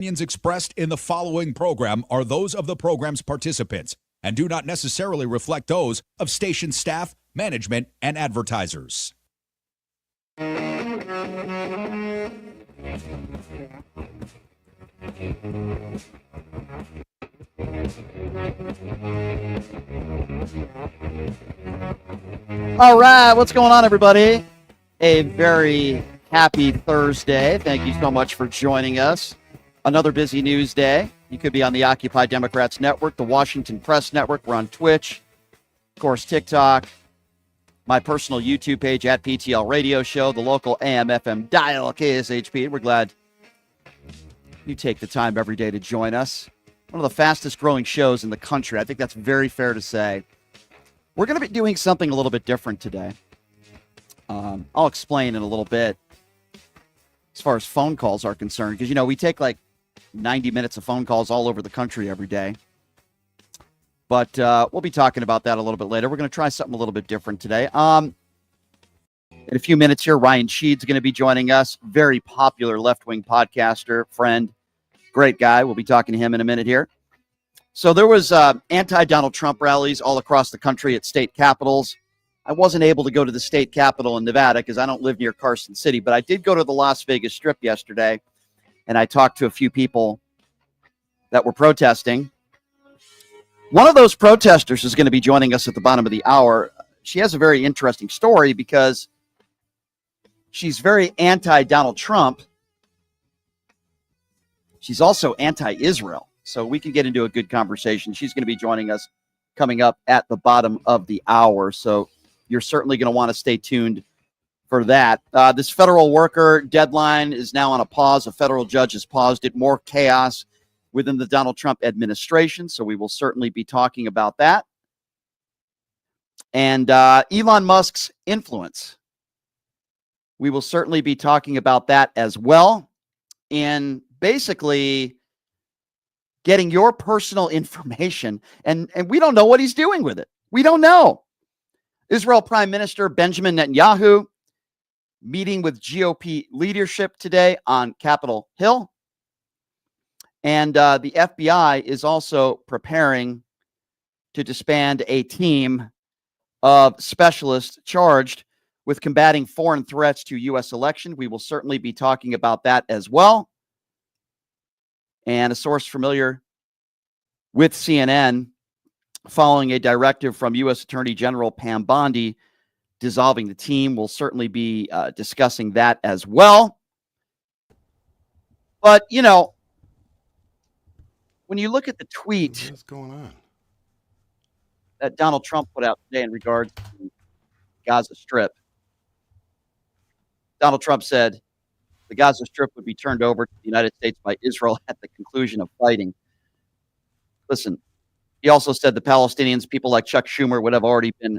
Opinions expressed in the following program are those of the program's participants and do not necessarily reflect those of station staff, management, and advertisers. All right, what's going on, everybody? A very happy Thursday. Thank you so much for joining us. Another busy news day. You could be on the Occupy Democrats Network, the Washington Press Network. We're on Twitch, of course, TikTok, my personal YouTube page at PTL Radio Show, the local AM/FM dial KSHP. We're glad you take the time every day to join us. One of the fastest growing shows in the country. I think that's very fair to say. We're going to be doing something a little bit different today. I'll explain in a little bit as far as phone calls are concerned, because, you know, we take like 90 minutes of phone calls all over the country every day. But we'll be talking about that a little bit later. We're going to try something a little bit different today. In a few minutes here, Ryan Sheed's going to be joining us. Very popular left-wing podcaster, friend, great guy. We'll be talking to him in a minute here. So there was anti-Donald Trump rallies all across the country at state capitals. I wasn't able to go to the state capitol in Nevada because I don't live near Carson City, but I did go to the Las Vegas Strip yesterday, and I talked to a few people that were protesting. One of those protesters is going to be joining us at the bottom of the hour. She has a very interesting story because she's very anti-Donald Trump. She's also anti-Israel. So we can get into a good conversation. She's going to be joining us coming up at the bottom of the hour. So you're certainly going to want to stay tuned for that. This federal worker deadline is now on a pause. A federal judge has paused it. More chaos within the Donald Trump administration. So we will certainly be talking about that. And Elon Musk's influence. We will certainly be talking about that as well. And basically getting your personal information, and we don't know what he's doing with it. We don't know. Israel Prime Minister Benjamin Netanyahu meeting with GOP leadership today on Capitol Hill. And the FBI is also preparing to disband a team of specialists charged with combating foreign threats to U.S. election. We will certainly be talking about that as well. And a source familiar with CNN following a directive from U.S. Attorney General Pam Bondi dissolving the team. We'll certainly be discussing that as well. But, you know, when you look at the tweet what's going on that Donald Trump put out today in regards to Gaza Strip, Donald Trump said the Gaza Strip would be turned over to the United States by Israel at the conclusion of fighting. Listen, he also said the Palestinians, people like Chuck Schumer, would have already been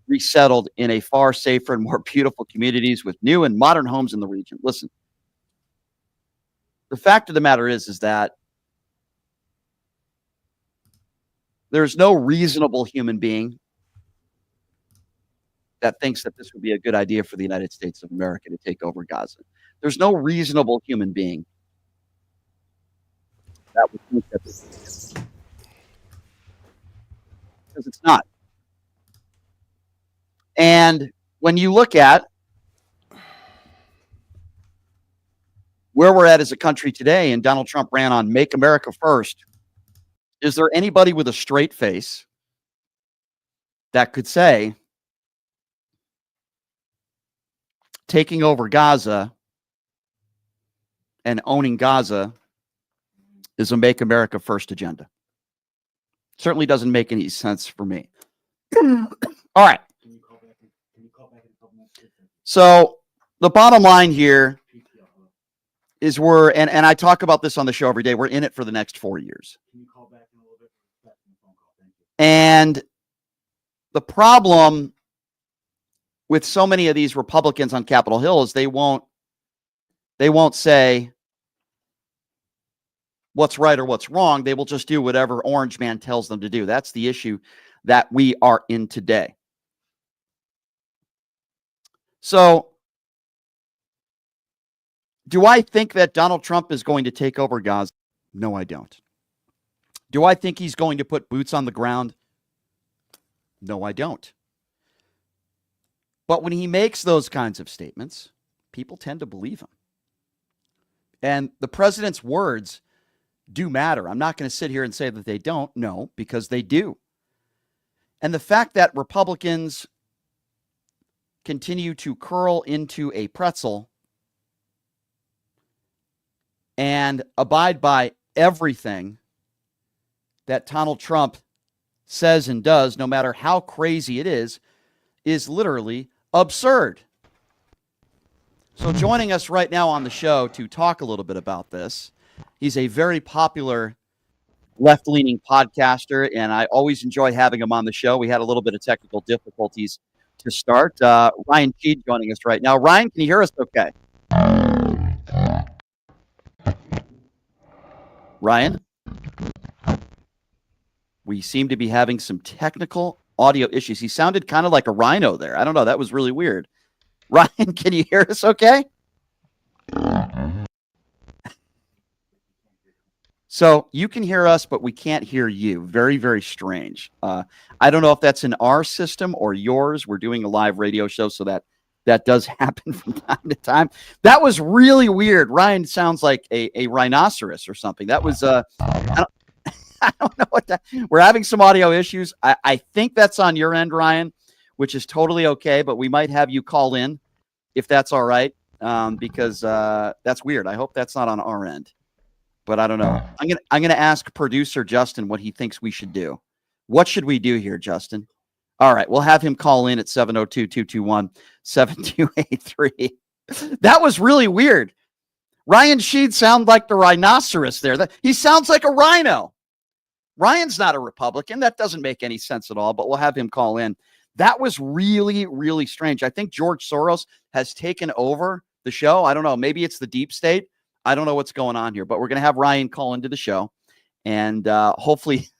resettled in a far safer and more beautiful communities with new and modern homes in the region. Listen, the fact of the matter is that there's no reasonable human being that thinks that this would be a good idea for the United States of America to take over Gaza. There's no reasonable human being that would think that this is, because it's not. And when you look at where we're at as a country today, and Donald Trump ran on Make America First, is there anybody with a straight face that could say taking over Gaza and owning Gaza is a Make America First agenda? Certainly doesn't make any sense for me. All right. So the bottom line here is and I talk about this on the show every day, we're in it for the next 4 years. And the problem with so many of these Republicans on Capitol Hill is they won't say what's right or what's wrong. They will just do whatever Orange Man tells them to do. That's the issue that we are in today. So, do I think that Donald Trump is going to take over Gaza? No, I don't. Do I think he's going to put boots on the ground? No, I don't. But when he makes those kinds of statements, people tend to believe him. And the president's words do matter. I'm not going to sit here and say that they don't. No, because they do. And the fact that Republicans continue to curl into a pretzel and abide by everything that Donald Trump says and does, no matter how crazy it is literally absurd. So joining us right now on the show to talk a little bit about this, he's a very popular left-leaning podcaster, and I always enjoy having him on the show. We had a little bit of technical difficulties to start. Ryan Sheed joining us right now. Ryan, can you hear us okay? Ryan? We seem to be having some technical audio issues. He sounded kind of like a rhino there. I don't know. That was really weird. Ryan, can you hear us okay? So you can hear us, but we can't hear you. Very, very strange. I don't know if that's in our system or yours. We're doing a live radio show, so that does happen from time to time. That was really weird. Ryan sounds like a rhinoceros or something. That was I don't know what that. We're having some audio issues. I think that's on your end, Ryan, which is totally okay. But we might have you call in if that's all right, because that's weird. I hope that's not on our end. But I don't know. I'm gonna ask producer Justin what he thinks we should do. What should we do here, Justin? All right, we'll have him call in at 702-221-7283. That was really weird. Ryan Sheed sounds like the rhinoceros there. He sounds like a rhino. Ryan's not a Republican. That doesn't make any sense at all, but we'll have him call in. That was really, really strange. I think George Soros has taken over the show. I don't know. Maybe it's the deep state. I don't know what's going on here, but we're going to have Ryan call into the show, and hopefully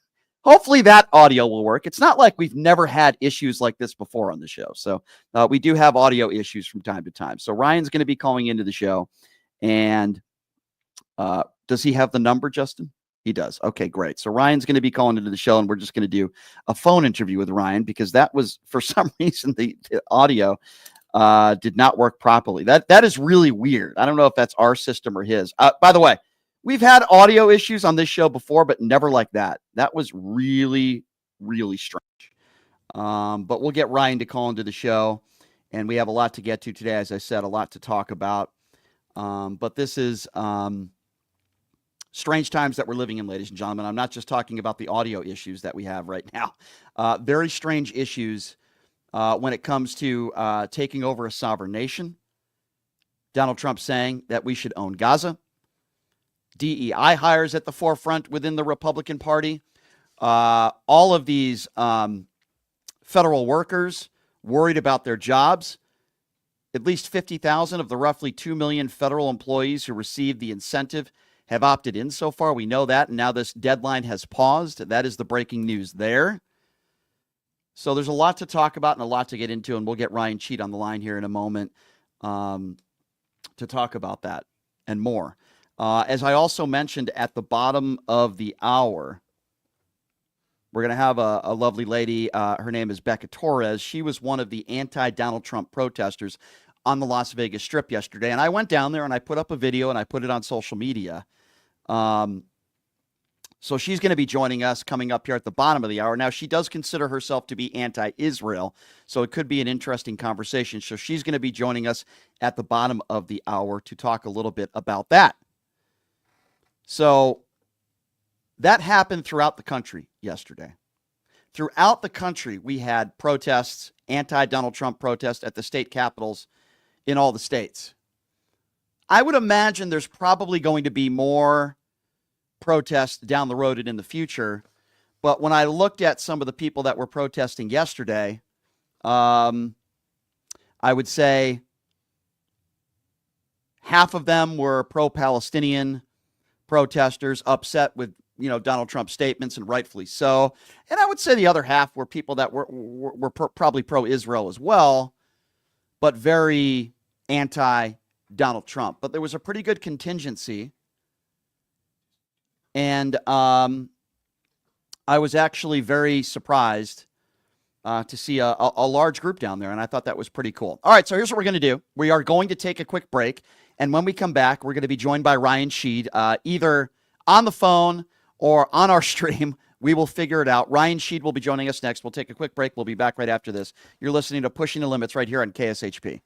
that audio will work. It's not like we've never had issues like this before on the show. So we do have audio issues from time to time. So Ryan's going to be calling into the show, and does he have the number, Justin? He does. Okay, great. So Ryan's going to be calling into the show, and we're just going to do a phone interview with Ryan because that was, for some reason, the audio did not work properly. That is really weird. I don't know if that's our system or his. By the way, we've had audio issues on this show before, but never like that. That was really, really strange. But we'll get Ryan to call into the show, and we have a lot to get to today. As I said, a lot to talk about. But this is strange times that we're living in, ladies and gentlemen. I'm not just talking about the audio issues that we have right now. Very strange issues when it comes to taking over a sovereign nation. Donald Trump saying that we should own Gaza. DEI hires at the forefront within the Republican Party. All of these federal workers worried about their jobs. At least 50,000 of the roughly 2 million federal employees who received the incentive have opted in so far. We know that, and now this deadline has paused. That is the breaking news there. So there's a lot to talk about and a lot to get into, and we'll get Ryan Sheed on the line here in a moment to talk about that and more. As I also mentioned at the bottom of the hour, we're going to have a lovely lady. Her name is Becca Torres. She was one of the anti-Donald Trump protesters on the Las Vegas Strip yesterday. And I went down there and I put up a video and I put it on social media. So she's going to be joining us coming up here at the bottom of the hour. Now, she does consider herself to be anti-Israel, so it could be an interesting conversation. So she's going to be joining us at the bottom of the hour to talk a little bit about that. So that happened throughout the country yesterday. Throughout the country, we had protests, anti-Donald Trump protests at the state capitals in all the states. I would imagine there's probably going to be more protests down the road and in the future. But when I looked at some of the people that were protesting yesterday, I would say half of them were pro-Palestinian protesters upset with, Donald Trump's statements, and rightfully so. And I would say the other half were people that were probably pro-Israel as well, but very anti-Donald Trump. But there was a pretty good contingency. And I was actually very surprised to see a large group down there, and I thought that was pretty cool. All right, so here's what we're going to do. We are going to take a quick break, and when we come back, we're going to be joined by Ryan Sheed, either on the phone or on our stream. We will figure it out. Ryan Sheed will be joining us next. We'll take a quick break. We'll be back right after this. You're listening to Pushing the Limits right here on KSHP.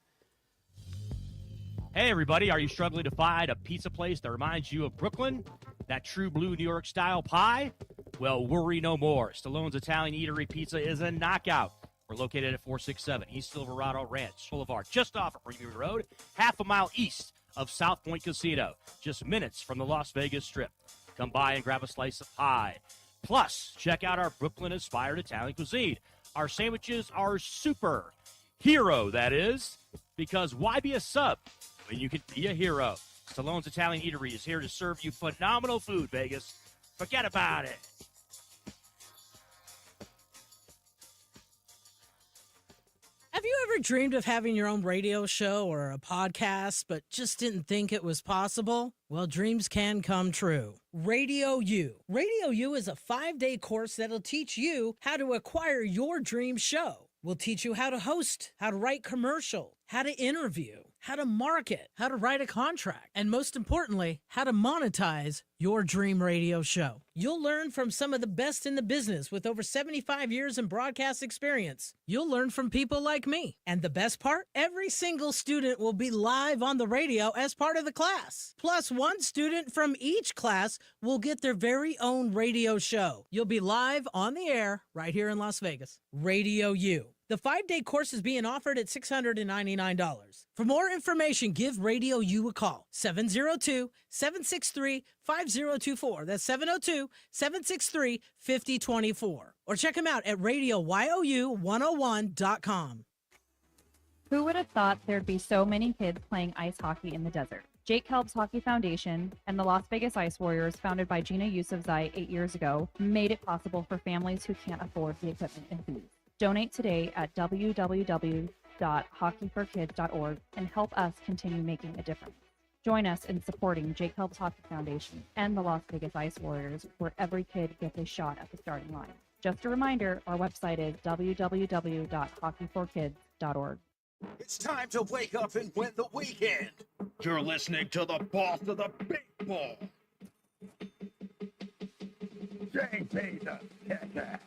Hey, everybody. Are you struggling to find a pizza place that reminds you of Brooklyn? That true blue New York-style pie? Well, worry no more. Stallone's Italian Eatery Pizza is a knockout. We're located at 467 East Silverado Ranch Boulevard, just off of Greenview Road, half a mile east of South Point Casino, just minutes from the Las Vegas Strip. Come by and grab a slice of pie. Plus, check out our Brooklyn-inspired Italian cuisine. Our sandwiches are super. Hero, that is. Because why be a sub when you can be a hero? Stallone's Italian Eatery is here to serve you phenomenal food, Vegas. Forget about it. Have you ever dreamed of having your own radio show or a podcast, but just didn't think it was possible? Well, dreams can come true. Radio U. Radio U is a 5-day course that'll teach you how to acquire your dream show. We'll teach you how to host, how to write commercial, how to interview, how to market, how to write a contract, and most importantly, how to monetize your dream radio show. You'll learn from some of the best in the business with over 75 years in broadcast experience. You'll learn from people like me. And the best part? Every single student will be live on the radio as part of the class. Plus, one student from each class will get their very own radio show. You'll be live on the air right here in Las Vegas. Radio U. The 5-day course is being offered at $699. For more information, give Radio U a call. 702-763-5024. That's 702-763-5024. Or check them out at radioyou101.com. Who would have thought there'd be so many kids playing ice hockey in the desert? Jake Helb's Hockey Foundation and the Las Vegas Ice Warriors, founded by Gina Yusufzai 8 years ago, made it possible for families who can't afford the equipment and fees. Donate today at www.hockeyforkids.org and help us continue making a difference. Join us in supporting Jake Helb's Hockey Foundation and the Las Vegas Ice Warriors, where every kid gets a shot at the starting line. Just a reminder, our website is www.hockeyforkids.org. It's time to wake up and win the weekend. You're listening to the boss of the big ball. JP the Kicker.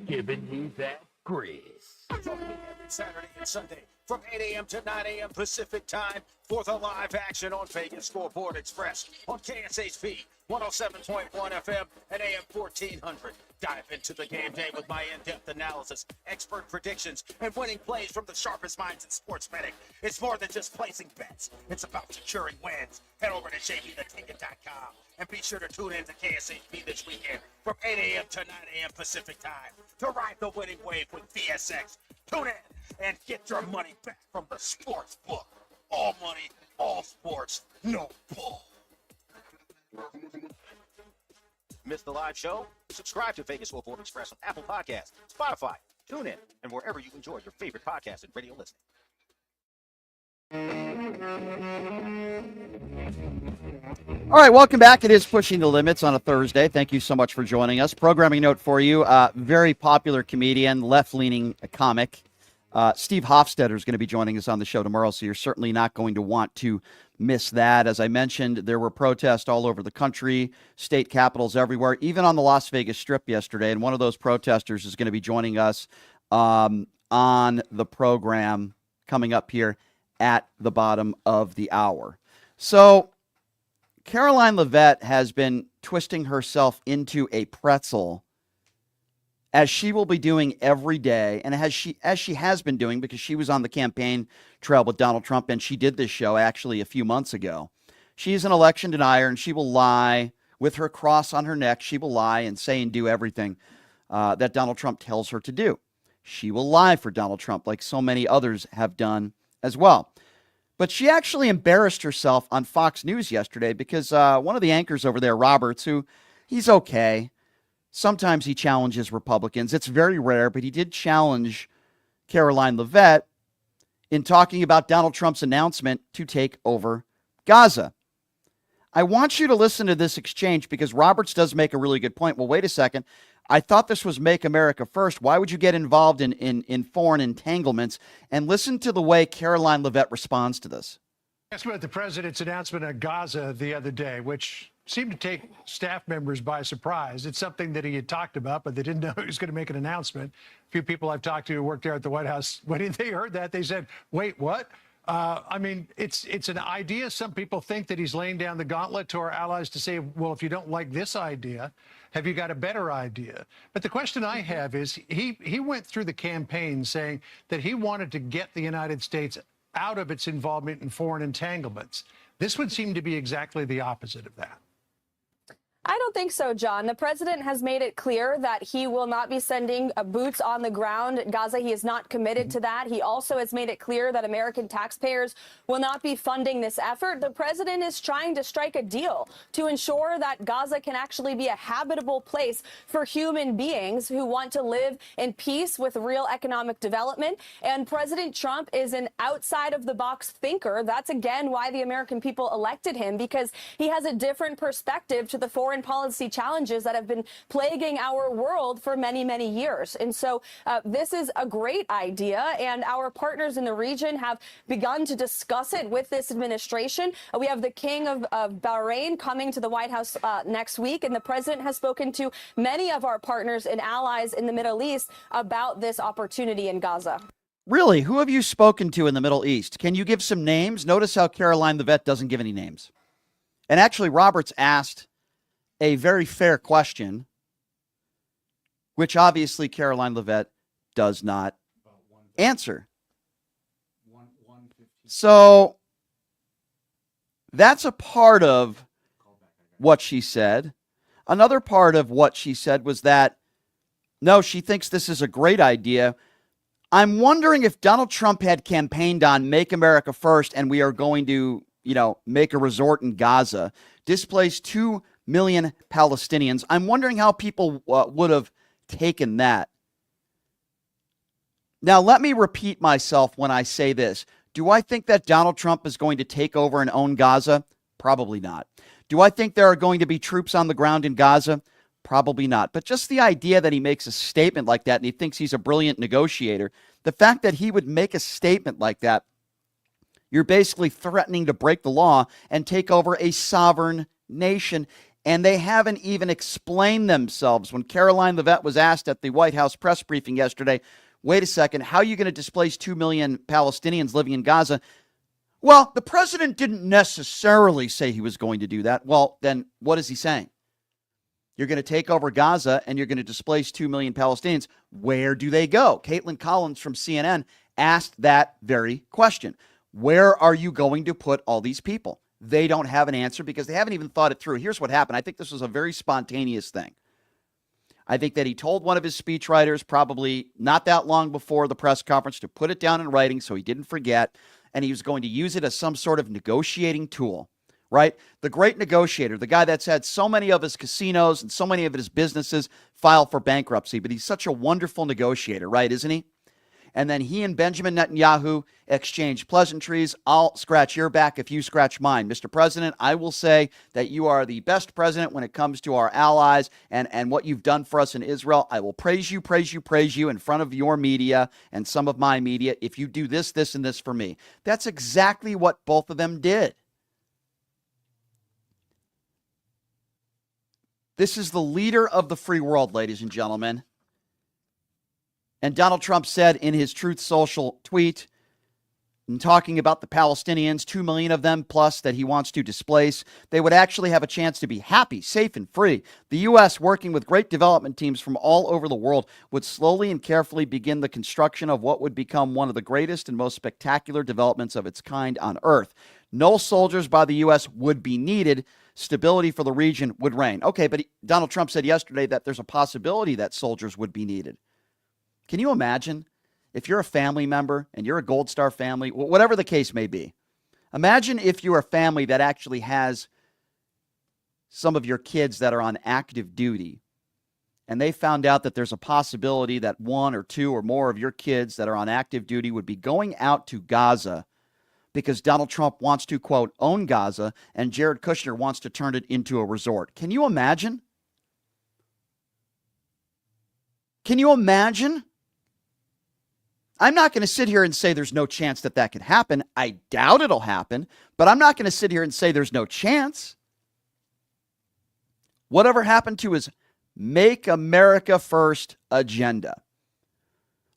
Giving you that grease. Join me every Saturday and Sunday from 8 a.m. to 9 a.m. Pacific time for the live action on Vegas Scoreboard Express on KSHP 107.1 FM and AM 1400. Dive into the game day with my in-depth analysis, expert predictions, and winning plays from the sharpest minds in sports betting. It's more than just placing bets. It's about securing wins. Head over to jptheticket.com and be sure to tune in to KSHP this weekend from 8 a.m. to 9 a.m. Pacific time to ride the winning wave with VSX. Tune in and get your money back from the sports book. All money, all sports, no bull. Missed the live show? Subscribe to Vegas Scoreboard Express on Apple Podcasts, Spotify, TuneIn, and wherever you enjoy your favorite podcast and radio listening. All right, welcome back. It is Pushing the Limits on a Thursday. Thank you so much for joining us. Programming note for you, very popular comedian, left-leaning comic. Steve Hofstetter is going to be joining us on the show tomorrow, so you're certainly not going to want to miss that. As I mentioned, there were protests all over the country, state capitals everywhere, even on the Las Vegas Strip yesterday, and one of those protesters is going to be joining us on the program coming up here at the bottom of the hour. So Caroline Leavitt has been twisting herself into a pretzel, as she will be doing every day, and as she has been doing, because she was on the campaign trail with Donald Trump, and she did this show actually a few months ago. She's an election denier, and she will lie with her cross on her neck. She will lie and say and do everything that Donald Trump tells her to do. She will lie for Donald Trump, like so many others have done as well. But she actually embarrassed herself on Fox News yesterday because one of the anchors over there, Roberts, who he's okay. Sometimes he challenges Republicans. It's very rare, but he did challenge Caroline Leavitt in talking about Donald Trump's announcement to take over Gaza. I want you to listen to this exchange because Roberts does make a really good point. Well, wait a second. I thought this was Make America First. Why would you get involved in foreign entanglements? And listen to the way Caroline Leavitt responds to this. Ask about the president's announcement on Gaza the other day, which seemed to take staff members by surprise. It's something that he had talked about, but they didn't know he was going to make an announcement. A few people I've talked to who worked there at the White House, when they heard that, they said, wait, what? I mean, it's an idea. Some people think that he's laying down the gauntlet to our allies to say, well, if you don't like this idea, have you got a better idea? But the question I have is he went through the campaign saying that he wanted to get the United States out of its involvement in foreign entanglements. This would seem to be exactly the opposite of that. I don't think so, John. The president has made it clear that he will not be sending boots on the ground in Gaza. He is not committed to that. He also has made it clear that American taxpayers will not be funding this effort. The president is trying to strike a deal to ensure that Gaza can actually be a habitable place for human beings who want to live in peace with real economic development. And President Trump is an outside-of-the-box thinker. That's, again, why the American people elected him, because he has a different perspective to the foreign policy challenges that have been plaguing our world for many, many years. And so this is a great idea, and our partners in the region have begun to discuss it with this administration. We have the King of Bahrain coming to the White House next week, and the president has spoken to many of our partners and allies in the Middle East about this opportunity in Gaza. Really? Who have you spoken to in the Middle East? Can you give some names? Notice how Caroline Leavitt doesn't give any names. And actually, Roberts asked a very fair question, which obviously Caroline Leavitt does not answer. So that's a part of what she said. Another part of what she said was that, no, she thinks this is a great idea. I'm wondering if Donald Trump had campaigned on Make America First and we are going to, make a resort in Gaza, displace 2 million Palestinians. I'm wondering how people would have taken that. Now, let me repeat myself when I say this. Do I think that Donald Trump is going to take over and own Gaza? Probably not. Do I think there are going to be troops on the ground in Gaza? Probably not. But just the idea that he makes a statement like that and he thinks he's a brilliant negotiator, the fact that he would make a statement like that, you're basically threatening to break the law and take over a sovereign nation. And they haven't even explained themselves. When Caroline Leavitt was asked at the White House press briefing yesterday, wait a second, how are you going to displace 2 million Palestinians living in Gaza? Well, the president didn't necessarily say he was going to do that. Well, then what is he saying? You're going to take over Gaza and you're going to displace 2 million Palestinians. Where do they go? Caitlin Collins from CNN asked that very question. Where are you going to put all these people? They don't have an answer because they haven't even thought it through. Here's what happened. I think this was a very spontaneous thing. I think that he told one of his speechwriters probably not that long before the press conference to put it down in writing so he didn't forget, and he was going to use it as some sort of negotiating tool, right? The great negotiator, the guy that's had so many of his casinos and so many of his businesses file for bankruptcy, but he's such a wonderful negotiator, right, isn't he? And then he and Benjamin Netanyahu exchanged pleasantries. I'll scratch your back if you scratch mine. Mr. President, I will say that you are the best president when it comes to our allies and what you've done for us in Israel. I will praise you in front of your media and some of my media if you do this, this, and this for me. That's exactly what both of them did. This is the leader of the free world, ladies and gentlemen. And Donald Trump said in his Truth Social tweet, in talking about the Palestinians, 2 million of them plus that he wants to displace, they would actually have a chance to be happy, safe, and free. The U.S., working with great development teams from all over the world, would slowly and carefully begin the construction of what would become one of the greatest and most spectacular developments of its kind on Earth. No soldiers by the U.S. would be needed. Stability for the region would reign. Okay, but Donald Trump said yesterday that there's a possibility that soldiers would be needed. Can you imagine if you're a family member and you're a Gold Star family, whatever the case may be? Imagine if you're a family that actually has some of your kids that are on active duty and they found out that there's a possibility that 1 or 2 or more of your kids that are on active duty would be going out to Gaza because Donald Trump wants to, quote, own Gaza, and Jared Kushner wants to turn it into a resort. Can you imagine? Can you imagine? I'm not going to sit here and say there's no chance that that could happen. I doubt it'll happen, but I'm not going to sit here and say there's no chance. Whatever happened to his Make America First agenda?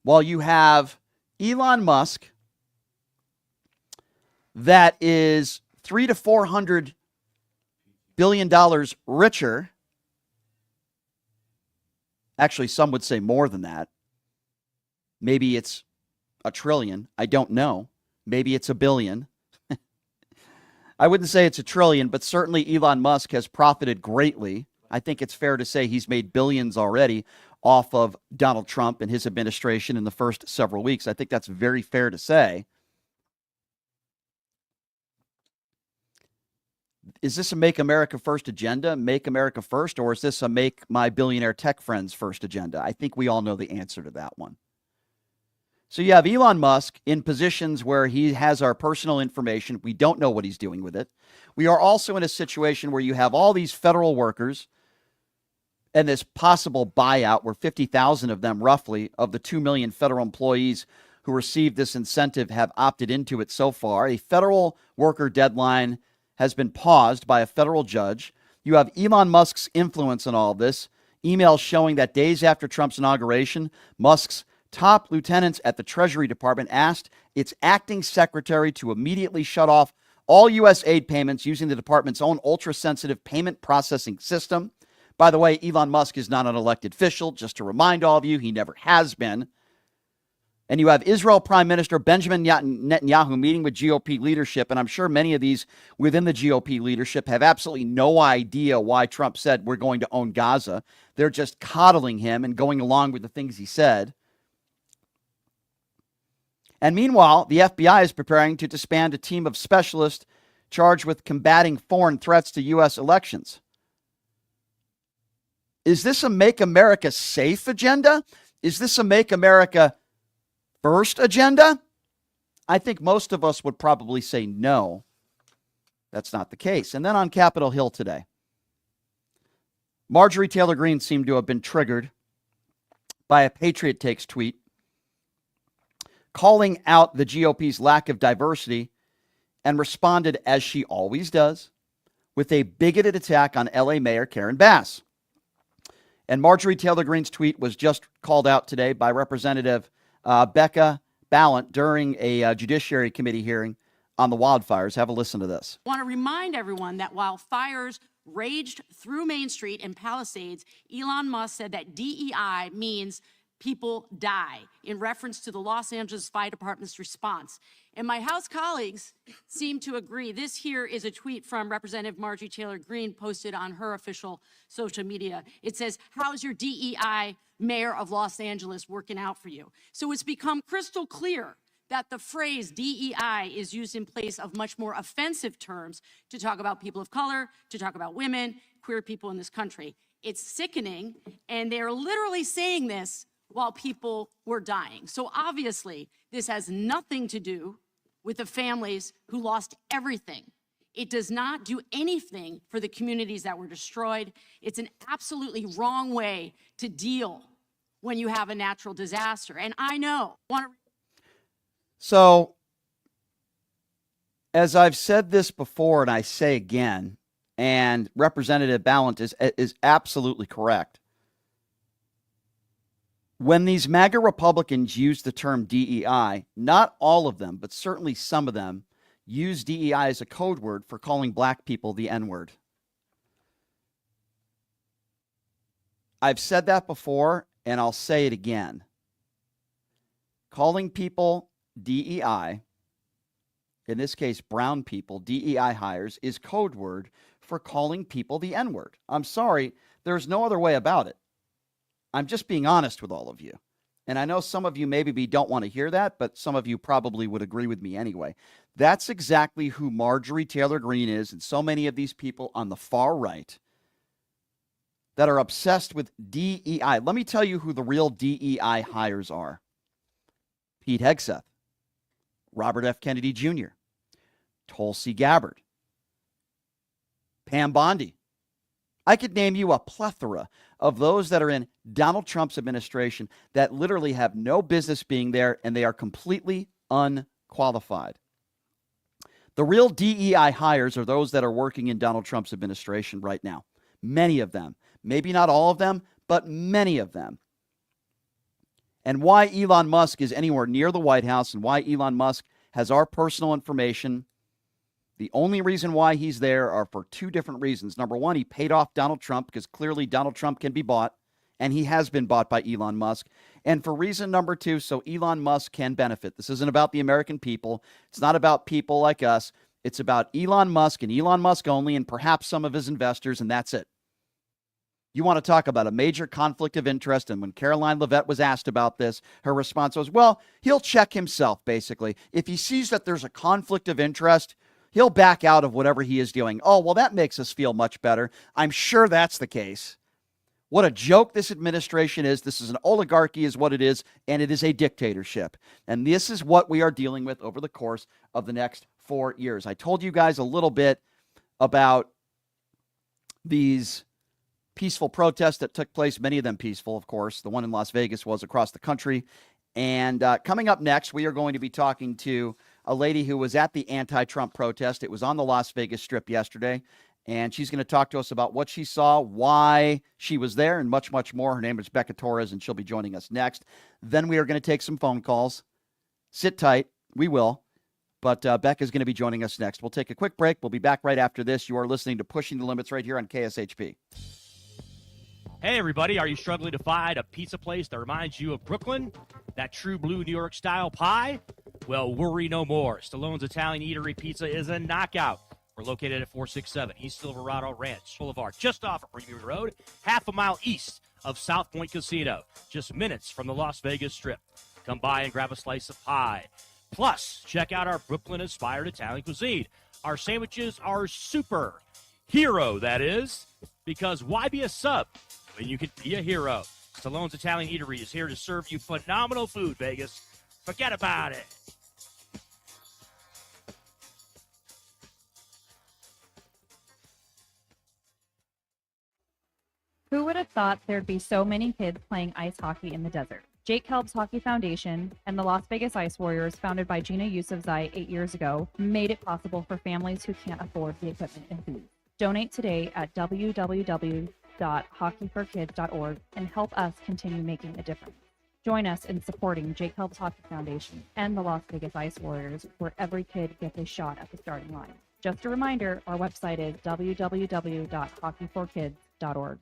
While you have Elon Musk that is $300 to $400 billion richer. Actually, some would say more than that. Maybe it's $1 trillion. I don't know. Maybe it's $1 billion. I wouldn't say it's $1 trillion, but certainly Elon Musk has profited greatly. I think it's fair to say he's made billions already off of Donald Trump and his administration in the first several weeks. I think that's very fair to say. Is this a Make America First agenda, Make America First, or is this a Make My Billionaire Tech Friends First agenda? I think we all know the answer to that one. So you have Elon Musk in positions where he has our personal information. We don't know what he's doing with it. We are also in a situation where you have all these federal workers and this possible buyout where 50,000 of them, roughly, of the 2 million federal employees who received this incentive have opted into it so far. A federal worker deadline has been paused by a federal judge. You have Elon Musk's influence in all of this. Emails showing that days after Trump's inauguration, Musk's top lieutenants at the Treasury Department asked its acting secretary to immediately shut off all U.S. aid payments using the department's own ultra-sensitive payment processing system. By the way, Elon Musk is not an elected official. Just to remind all of you, he never has been. And you have Israel Prime Minister Benjamin Netanyahu meeting with GOP leadership, and I'm sure many of these within the GOP leadership have absolutely no idea why Trump said we're going to own Gaza. They're just coddling him and going along with the things he said. And meanwhile, the FBI is preparing to disband a team of specialists charged with combating foreign threats to U.S. elections. Is this a Make America Safe agenda? Is this a Make America First agenda? I think most of us would probably say no, that's not the case. And then on Capitol Hill today, Marjorie Taylor Greene seemed to have been triggered by a Patriot Takes tweet calling out the GOP's lack of diversity and responded, as she always does, with a bigoted attack on LA Mayor Karen Bass. And Marjorie Taylor Greene's tweet was just called out today by Representative Becca Ballant during a Judiciary Committee hearing on the wildfires. Have a listen to this. I want to remind everyone that while fires raged through Main Street and Palisades, Elon Musk said that DEI means people die, in reference to the Los Angeles Fire Department's response. And my House colleagues seem to agree. This here is a tweet from Representative Marjorie Taylor Greene posted on her official social media. It says, "How's your DEI mayor of Los Angeles working out for you?" So it's become crystal clear that the phrase DEI is used in place of much more offensive terms to talk about people of color, to talk about women, queer people in this country. It's sickening, and they're literally saying this while people were dying. So obviously, this has nothing to do with the families who lost everything. It does not do anything for the communities that were destroyed. It's an absolutely wrong way to deal when you have a natural disaster. And I know. So, as I've said this before, and I say again, and Representative Ballant is absolutely correct. When these MAGA Republicans use the term DEI, not all of them, but certainly some of them, use DEI as a code word for calling black people the N-word. I've said that before, and I'll say it again. Calling people DEI, in this case brown people, DEI hires, is code word for calling people the N-word. I'm sorry, there's no other way about it. I'm just being honest with all of you. And I know some of you maybe don't want to hear that, but some of you probably would agree with me anyway. That's exactly who Marjorie Taylor Greene is, and so many of these people on the far right that are obsessed with DEI. Let me tell you who the real DEI hires are. Pete Hegseth, Robert F. Kennedy Jr., Tulsi Gabbard, Pam Bondi. I could name you a plethora of those that are in Donald Trump's administration that literally have no business being there, and they are completely unqualified. The real DEI hires are those that are working in Donald Trump's administration right now. Many of them. Maybe not all of them, but many of them. And why Elon Musk is anywhere near the White House and why Elon Musk has our personal information, the only reason why he's there are for two different reasons. Number one, he paid off Donald Trump because clearly Donald Trump can be bought, and he has been bought by Elon Musk. And for reason number two, so Elon Musk can benefit. This isn't about the American people. It's not about people like us. It's about Elon Musk and Elon Musk only, and perhaps some of his investors, and that's it. You want to talk about a major conflict of interest, and when Caroline Leavitt was asked about this, her response was, well, he'll check himself, basically. If he sees that there's a conflict of interest, he'll back out of whatever he is doing. Oh, well, that makes us feel much better. I'm sure that's the case. What a joke this administration is. This is an oligarchy is what it is, and it is a dictatorship. And this is what we are dealing with over the course of the next 4 years. I told you guys a little bit about these peaceful protests that took place, many of them peaceful, of course. The one in Las Vegas was across the country. And coming up next, we are going to be talking to a lady who was at the anti-Trump protest. It was on the Las Vegas Strip yesterday. And she's going to talk to us about what she saw, why she was there, and much, much more. Her name is Becca Torres, and she'll be joining us next. Then we are going to take some phone calls. Sit tight. We will. But Becca's going to be joining us next. We'll take a quick break. We'll be back right after this. You are listening to Pushing the Limits right here on KSHP. Hey, everybody. Are you struggling to find a pizza place that reminds you of Brooklyn? That true blue New York style pie? Well, worry no more. Stallone's Italian Eatery Pizza is a knockout. We're located at 467 East Silverado Ranch Boulevard, just off of Premium Road, half a mile east of South Point Casino, just minutes from the Las Vegas Strip. Come by and grab a slice of pie. Plus, check out our Brooklyn-inspired Italian cuisine. Our sandwiches are super. Hero, that is. Because why be a sub when you can be a hero? Stallone's Italian Eatery is here to serve you phenomenal food, Vegas. Forget about it. Who would have thought there'd be so many kids playing ice hockey in the desert? Jake Kelb's Hockey Foundation and the Las Vegas Ice Warriors, founded by Gina Yusufzai 8 years ago, made it possible for families who can't afford the equipment and fees. Donate today at www.hockeyforkids.org and help us continue making a difference. Join us in supporting Jake Kelb's Hockey Foundation and the Las Vegas Ice Warriors, where every kid gets a shot at the starting line. Just a reminder, our website is www.hockeyforkids.org.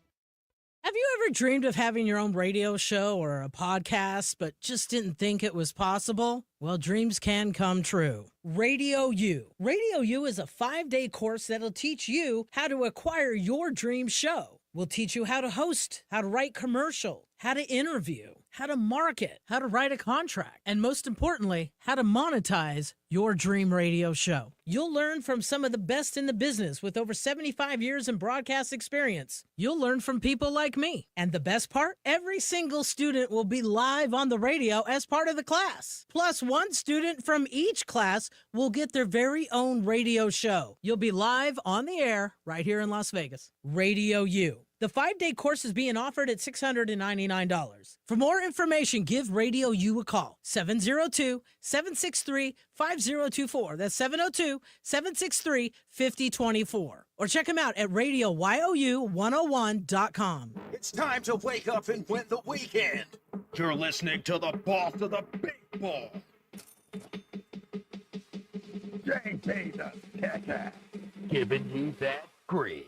Have you ever dreamed of having your own radio show or a podcast, but just didn't think it was possible? Well, dreams can come true. Radio U. Radio U is a 5-day course that'll teach you how to acquire your dream show. We'll teach you how to host, how to write commercial, how to interview, how to market, how to write a contract, and most importantly, how to monetize your dream radio show. You'll learn from some of the best in the business with over 75 years in broadcast experience. You'll learn from people like me. And the best part? Every single student will be live on the radio as part of the class. Plus, one student from each class will get their very own radio show. You'll be live on the air right here in Las Vegas. Radio U. The 5-day course is being offered at $699. For more information, give Radio U a call. 702-763-5024. That's 702-763-5024. Or check them out at RadioYou101.com. It's time to wake up and win the weekend. You're listening to the boss of the big ball. JP the Kicker, giving you that grease.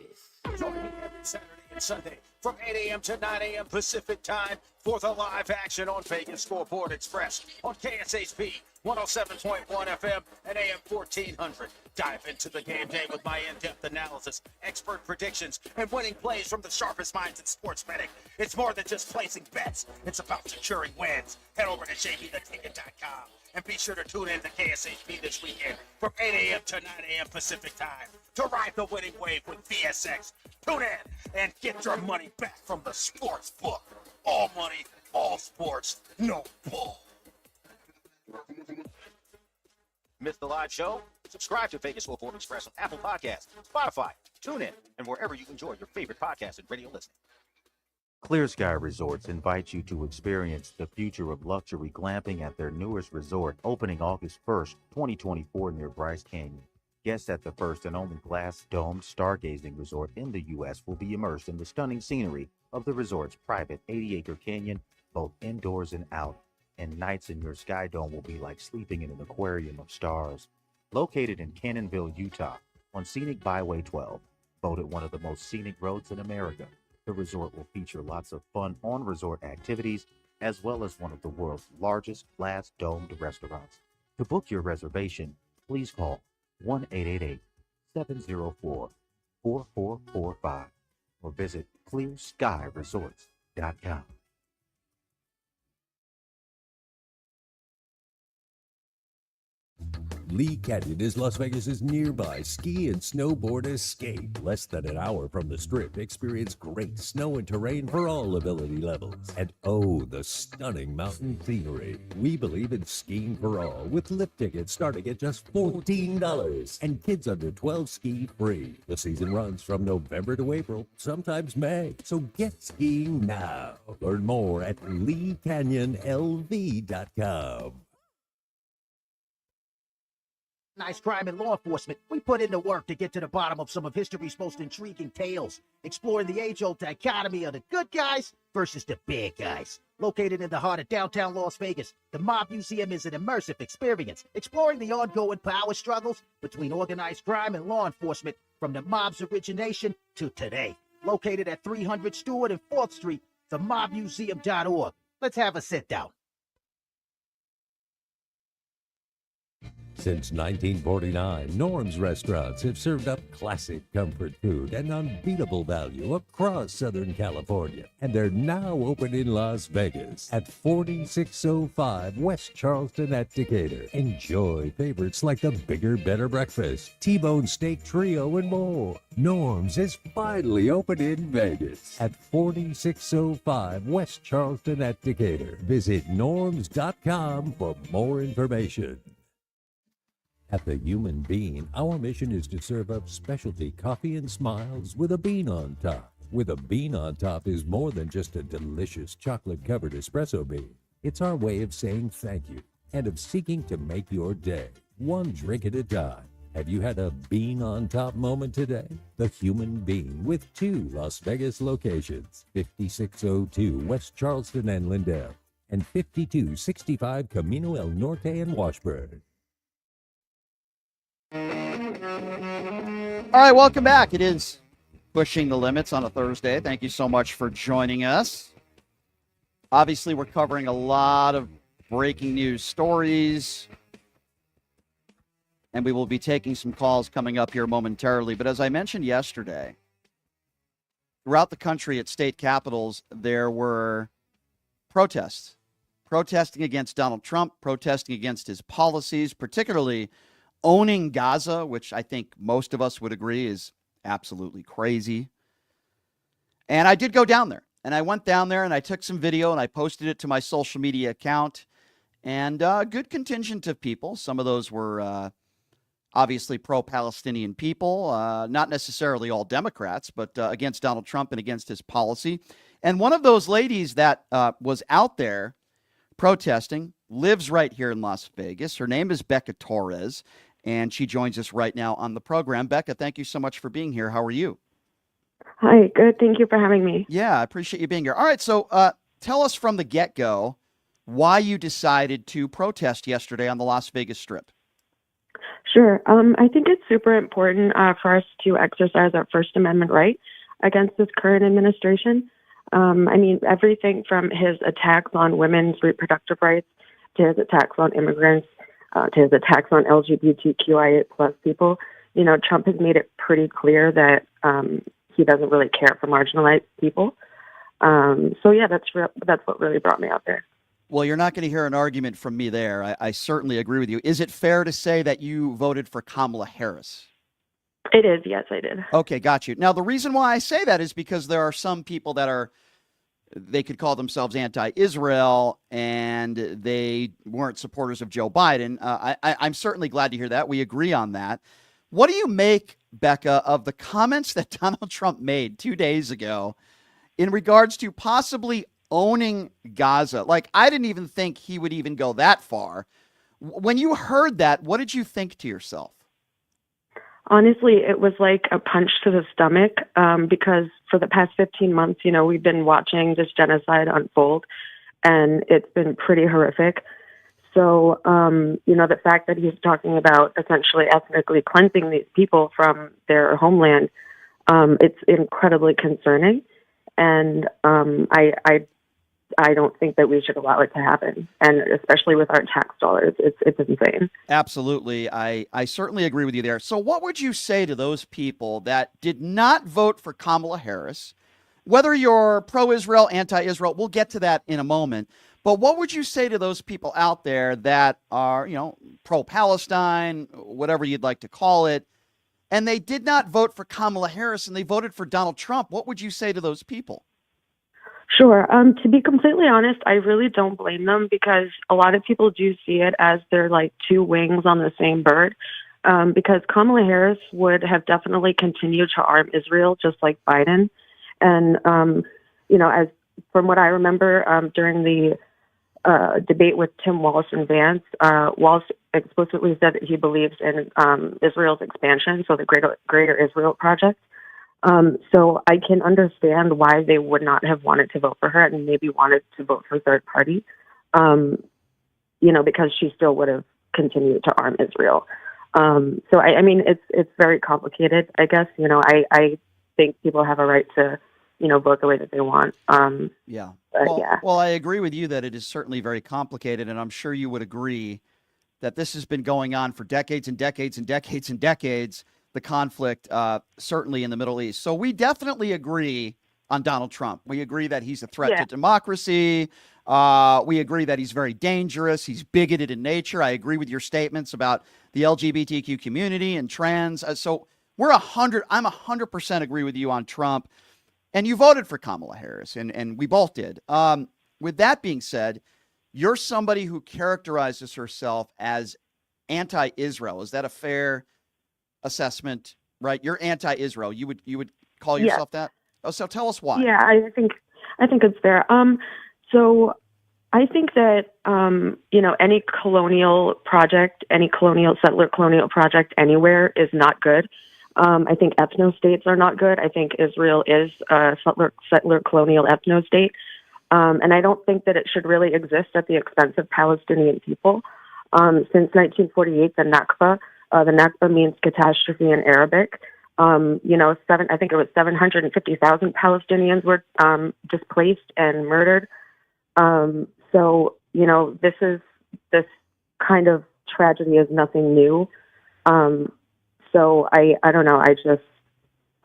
Join me every Saturday and Sunday from 8 a.m. to 9 a.m. Pacific time for the live action on Vegas Scoreboard Express on KSHP 107.1 FM and AM 1400. Dive into the game day with my in-depth analysis, expert predictions, and winning plays from the sharpest minds in sports betting. It's more than just placing bets. It's about securing wins. Head over to jptheticket.com and be sure to tune in to KSHP this weekend from 8 a.m. to 9 a.m. Pacific time to ride the winning wave with VSX. Tune in and get your money back from the sports book. All money, all sports, no bull. Missed the live show? Subscribe to Vegas Full Court Express on Apple Podcasts, Spotify, TuneIn, and wherever you enjoy your favorite podcasts and radio listening. Clear Sky Resorts invites you to experience the future of luxury glamping at their newest resort, opening August 1st, 2024 near Bryce Canyon. Guests at the first and only glass-domed stargazing resort in the U.S. will be immersed in the stunning scenery of the resort's private 80-acre canyon, both indoors and out. And nights in your Sky Dome will be like sleeping in an aquarium of stars. Located in Cannonville, Utah, on scenic Byway 12, voted one of the most scenic roads in America, the resort will feature lots of fun on-resort activities, as well as one of the world's largest glass-domed restaurants. To book your reservation, please call 1-888-704-4445 or visit clearskyresorts.com. Lee Canyon is Las Vegas's nearby ski and snowboard escape. Less than an hour from the Strip, experience great snow and terrain for all ability levels. And oh, the stunning mountain scenery. We believe in skiing for all, with lift tickets starting at just $14 and kids under 12 ski free. The season runs from November to April, sometimes May. So get skiing now. Learn more at LeeCanyonLV.com. Nice crime and law enforcement, we put in the work to get to the bottom of some of history's most intriguing tales, exploring the age-old dichotomy of the good guys versus the bad guys. Located in the heart of downtown Las Vegas, the Mob Museum is an immersive experience, exploring the ongoing power struggles between organized crime and law enforcement from the mob's origination to today. Located at 300 Stewart and 4th Street, themobmuseum.org. Let's have a sit-down. Since 1949, Norm's restaurants have served up classic comfort food and unbeatable value across Southern California. And they're now open in Las Vegas at 4605 West Charleston at Decatur. Enjoy favorites like the Bigger, Better Breakfast, T-Bone Steak Trio, and more. Norm's is finally open in Vegas at 4605 West Charleston at Decatur. Visit norms.com for more information. At the Human Bean, our mission is to serve up specialty coffee and smiles with a bean on top. With a bean on top is more than just a delicious chocolate-covered espresso bean. It's our way of saying thank you and of seeking to make your day, one drink at a time. Have you had a bean on top moment today? The Human Bean, with 2 Las Vegas locations, 5602 West Charleston and Lindell, and 5265 Camino El Norte and Washburn. All right, welcome back. It is Pushing the Limits on a Thursday. Thank you so much for joining us. Obviously, we're covering a lot of breaking news stories, and we will be taking some calls coming up here momentarily. But as I mentioned yesterday, throughout the country at state capitals, there were protests, protesting against Donald Trump, protesting against his policies, particularly owning Gaza, which I think most of us would agree is absolutely crazy. And I did go down there. And I went down there and I took some video and I posted it to my social media account. And a good contingent of people. Some of those were obviously pro-Palestinian people, not necessarily all Democrats, but against Donald Trump and against his policy. And one of those ladies that was out there protesting lives right here in Las Vegas. Her name is Becca Torres. And she joins us right now on the program. Becca, thank you so much for being here. How are you? Hi, good. Thank you for having me. Yeah, I appreciate you being here. All right, so tell us from the get-go why you decided to protest yesterday on the Las Vegas Strip. Sure. I think it's super important for us to exercise our First Amendment right against this current administration. I mean, everything from his attacks on women's reproductive rights to his attacks on immigrants, to his attacks on LGBTQIA plus people. You know, Trump has made it pretty clear that he doesn't really care for marginalized people. So yeah, that's what really brought me out there. Well, you're not going to hear an argument from me there. I certainly agree with you. Is it fair to say that you voted for Kamala Harris? It is, yes, I did. Okay, got you. Now, the reason why I say that is because there are some people that are they could call themselves anti-Israel and they weren't supporters of Joe Biden. I'm certainly glad to hear that. We agree on that. What do you make, Becca, of the comments that Donald Trump made 2 days ago in regards to possibly owning Gaza? Like, I didn't even think he would even go that far. When you heard that, what did you think to yourself? Honestly, it was like a punch to the stomach because for the past 15 months, we've been watching this genocide unfold, and it's been pretty horrific. So, the fact that he's talking about essentially ethnically cleansing these people from their homeland, it's incredibly concerning. And I don't think that we should allow it to happen, and especially with our tax dollars, it's insane. Absolutely. I certainly agree with you there. So what would you say to those people that did not vote for Kamala Harris, whether you're pro-Israel, anti-Israel? We'll get to that in a moment. But what would you say to those people out there that are, pro-Palestine, whatever you'd like to call it, and they did not vote for Kamala Harris and they voted for Donald Trump? What would you say to those people? Sure. To be completely honest, I really don't blame them because a lot of people do see it as they're like two wings on the same bird. Because Kamala Harris would have definitely continued to arm Israel just like Biden. And, as from what I remember during the debate with Tim Walsh and Vance, Walsh explicitly said that he believes in Israel's expansion, so the Greater Israel Project. So I can understand why they would not have wanted to vote for her and maybe wanted to vote for third party, because she still would have continued to arm Israel. So I mean, it's very complicated, I guess. I think people have a right to, vote the way that they want. Yeah. Yeah. Well, I agree with you that it is certainly very complicated, and I'm sure you would agree that this has been going on for decades and decades and decades and decades. The conflict, certainly in the Middle East. So we definitely agree on Donald Trump. We agree that he's a threat to democracy. We agree that he's very dangerous. He's bigoted in nature. I agree with your statements about the LGBTQ community and trans. So I'm 100% agree with you on Trump. And you voted for Kamala Harris, and we both did. With that being said, you're somebody who characterizes herself as anti-Israel. Is that a fair assessment? Right? You're anti-Israel. You would call yourself that? Oh, so tell us why. Yeah, I think it's fair. So I think that any colonial project, any settler colonial project anywhere is not good. I think ethno-states are not good. I think Israel is a settler colonial ethno-state. And I don't think that it should really exist at the expense of Palestinian people. Since 1948, the Nakba means catastrophe in Arabic. I think it was 750,000 Palestinians were displaced and murdered. This kind of tragedy is nothing new. So I don't know.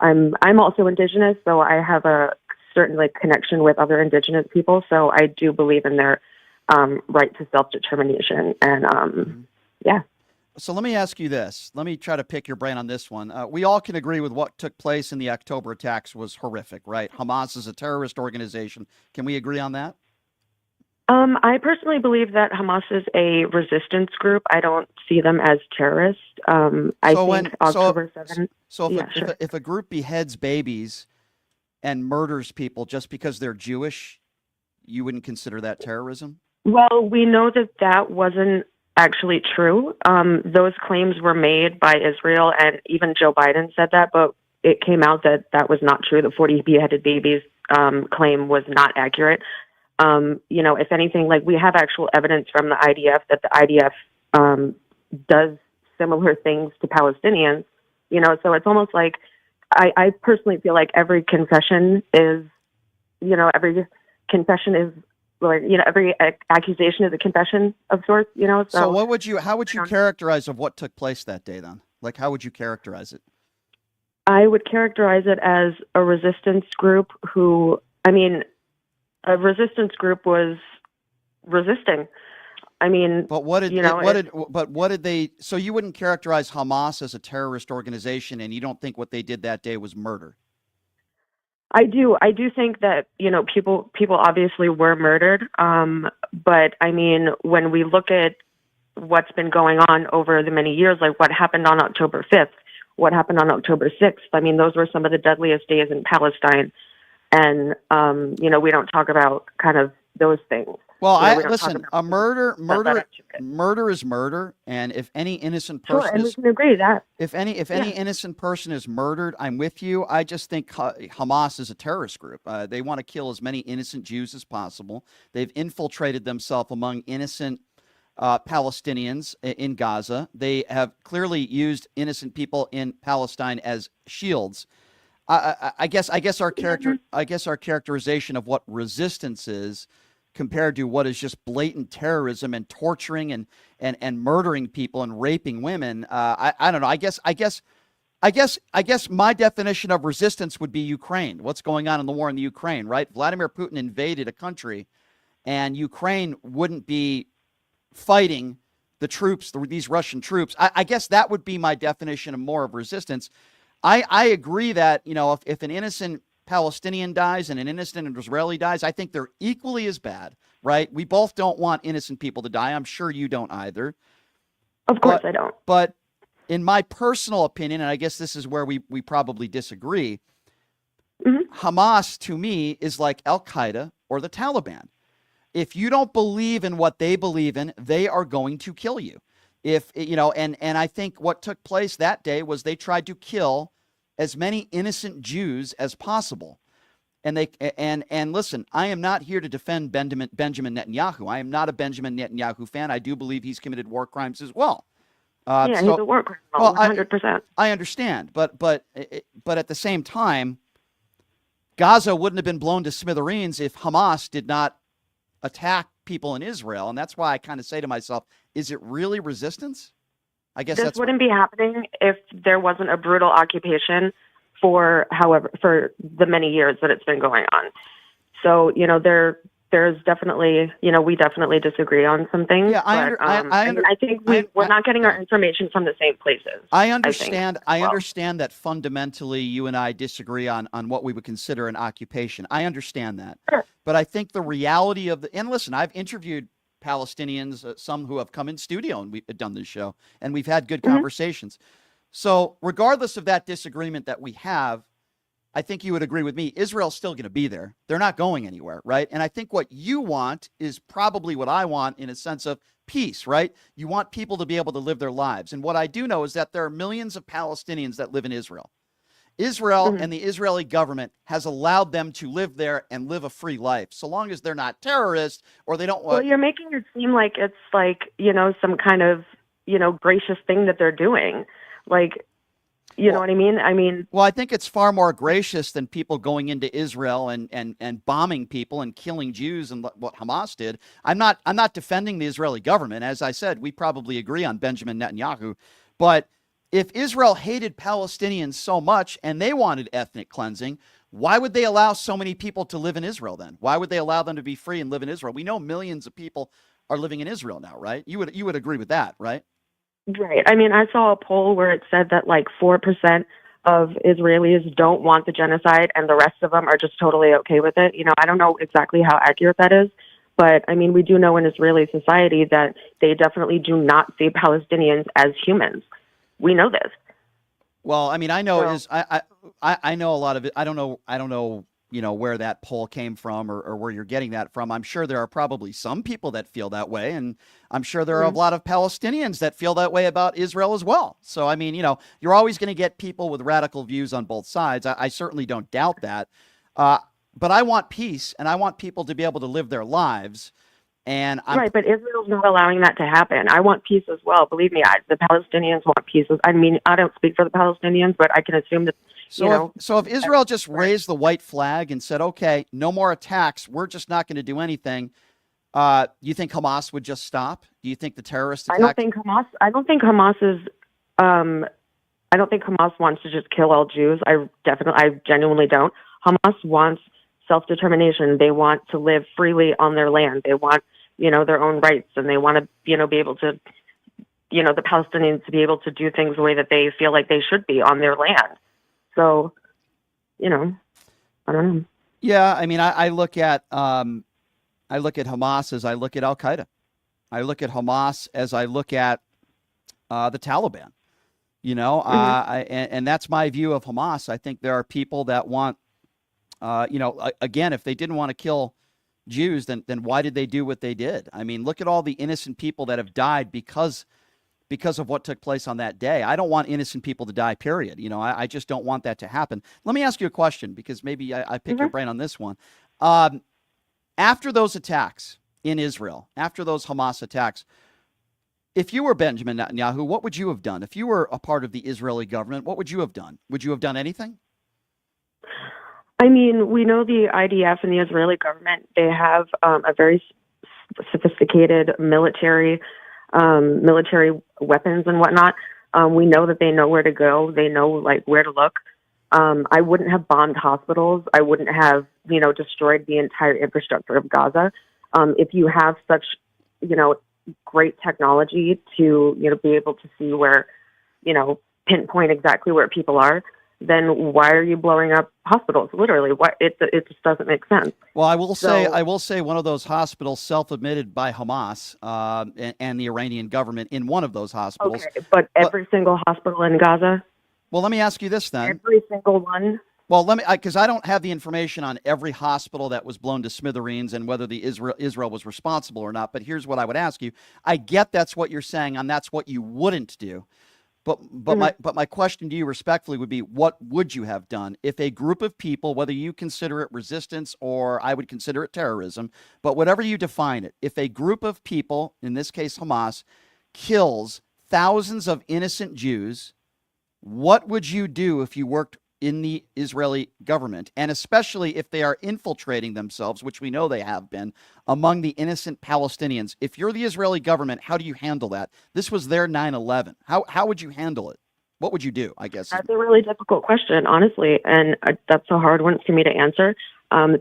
I'm also Indigenous, so I have a certain connection with other Indigenous people. So I do believe in their right to self-determination. And yeah. So let me ask you this. Let me try to pick your brain on this one. We all can agree with what took place in the October attacks was horrific, right? Hamas is a terrorist organization. Can we agree on that? I personally believe that Hamas is a resistance group. I don't see them as terrorists. October 7th. So if a group beheads babies and murders people just because they're Jewish, you wouldn't consider that terrorism? Well, we know that wasn't actually true. Those claims were made by Israel, and even Joe Biden said that, but it came out that was not true. The 40 beheaded babies claim was not accurate. If anything, we have actual evidence from the IDF that the IDF does similar things to Palestinians, so it's almost like I personally feel like every confession is, every accusation is a confession of sorts, So how would you characterize of what took place that day then? How would you characterize it? I would characterize it as a resistance group a resistance group was resisting. But what did they? So you wouldn't characterize Hamas as a terrorist organization, and you don't think what they did that day was murder? I do think that, people obviously were murdered. But I mean, when we look at what's been going on over the many years, like what happened on October 5th, what happened on October 6th, I mean, those were some of the deadliest days in Palestine. And, we don't talk about kind of those things. Well, We don't listen, talk a murder is murder, and if any innocent person Sure, and we can agree that if any innocent person is murdered, I'm with you. I just think Hamas is a terrorist group. They want to kill as many innocent Jews as possible. They've infiltrated themselves among innocent Palestinians in Gaza. They have clearly used innocent people in Palestine as shields. I guess our characterization of what resistance is compared to what is just blatant terrorism and torturing and murdering people and raping women. I don't know. I guess my definition of resistance would be Ukraine. What's going on in the war in the Ukraine, right? Vladimir Putin invaded a country, and Ukraine wouldn't be fighting the troops, these Russian troops. I guess that would be my definition of more of resistance. I agree that, if an innocent Palestinian dies and an innocent Israeli dies, I think they're equally as bad, right? We both don't want innocent people to die. I'm sure you don't either. Of course I don't. But in my personal opinion, and I guess this is where we probably disagree, Hamas to me is like Al-Qaeda or the Taliban. If you don't believe in what they believe in, they are going to kill you. And I think what took place that day was they tried to kill as many innocent Jews as possible. And listen, I am not here to defend Benjamin Netanyahu. I am not a Benjamin Netanyahu fan. I do believe he's committed war crimes as well. He's a war criminal, 100%. I understand, but at the same time, Gaza wouldn't have been blown to smithereens if Hamas did not attack people in Israel, and that's why I kind of say to myself, is it really resistance? I guess this wouldn't be happening if there wasn't a brutal occupation for the many years that it's been going on. So, there's definitely, we definitely disagree on some things. Yeah, I think we're not getting our information from the same places. I understand. I understand that fundamentally you and I disagree on what we would consider an occupation. I understand that. Sure. But I think the reality of and listen, I've interviewed Palestinians, some who have come in studio and we've done this show, and we've had good conversations. So regardless of that disagreement that we have, I think you would agree with me, Israel's still going to be there. They're not going anywhere, right? And I think what you want is probably what I want in a sense of peace, right? You want people to be able to live their lives. And what I do know is that there are millions of Palestinians that live in Israel. Israel and the Israeli government has allowed them to live there and live a free life, so long as they're not terrorists or they don't want... Well, you're making it seem like it's like, some kind of, gracious thing that they're doing. Like, you know what I mean? Well, I think it's far more gracious than people going into Israel and bombing people and killing Jews and what Hamas did. I'm not defending the Israeli government. As I said, we probably agree on Benjamin Netanyahu. But if Israel hated Palestinians so much and they wanted ethnic cleansing, why would they allow so many people to live in Israel then? Why would they allow them to be free and live in Israel? We know millions of people are living in Israel now, right? You would agree with that, right? Right. I mean, I saw a poll where it said that like 4% of Israelis don't want the genocide and the rest of them are just totally okay with it. I don't know exactly how accurate that is, but I mean, we do know in Israeli society that they definitely do not see Palestinians as humans. We know this. Well, I mean, I know I know a lot of it. I don't know, where that poll came from or where you're getting that from. I'm sure there are probably some people that feel that way, and I'm sure there are a lot of Palestinians that feel that way about Israel as well. So, I mean, you're always going to get people with radical views on both sides. I certainly don't doubt that. But I want peace, and I want people to be able to live their lives. And right, but Israel's not allowing that to happen. I want peace as well. Believe me, the Palestinians want peace. I mean, I don't speak for the Palestinians, but I can assume that, So if Israel just raised the white flag and said, okay, no more attacks, we're just not going to do anything, you think Hamas would just stop? Do you think the terrorist attack... I don't think Hamas wants to just kill all Jews. I genuinely don't. Hamas wants self-determination. They want to live freely on their land. They want, their own rights, and they want to, be able to, the Palestinians to be able to do things the way that they feel like they should be on their land. So, I don't know. Yeah, I mean, I look at Hamas as I look at Al Qaeda. I look at Hamas as I look at the Taliban. You know, and that's my view of Hamas. I think there are people that want, again, if they didn't want to kill Jews, then why did they do what they did? I mean, look at all the innocent people that have died because of what took place on that day. I don't want innocent people to die, period. You know, I just don't want that to happen. Let me ask you a question, because maybe I pick your brain on this one. After those attacks in Israel, after those Hamas attacks, if you were Benjamin Netanyahu, what would you have done? If you were a part of the Israeli government, what would you have done? Would you have done anything? I mean, we know the IDF and the Israeli government, they have a very sophisticated military weapons and whatnot. We know that they know where to go. They know, like, where to look. I wouldn't have bombed hospitals. I wouldn't have, destroyed the entire infrastructure of Gaza. If you have such, great technology to, be able to see where, pinpoint exactly where people are, then why are you blowing up hospitals? Literally, what it just doesn't make sense. Well, I will say one of those hospitals self-admitted by Hamas and the Iranian government in one of those hospitals. Okay, but every single hospital in Gaza? Well, let me ask you this then. Every single one? Well, because I don't have the information on every hospital that was blown to smithereens and whether the Israel was responsible or not. But here's what I would ask you. I get that's what you're saying, and that's what you wouldn't do. But my question to you respectfully would be, what would you have done if a group of people, whether you consider it resistance or I would consider it terrorism, but whatever you define it, if a group of people, in this case Hamas, kills thousands of innocent Jews, what would you do if you worked in the Israeli government, and especially if they are infiltrating themselves, which we know they have been, among the innocent Palestinians? If you're the Israeli government, how do you handle that? This was their 9/11. How would you handle it? What would you do, I guess? That's a really difficult question, honestly, and that's a hard one for me to answer.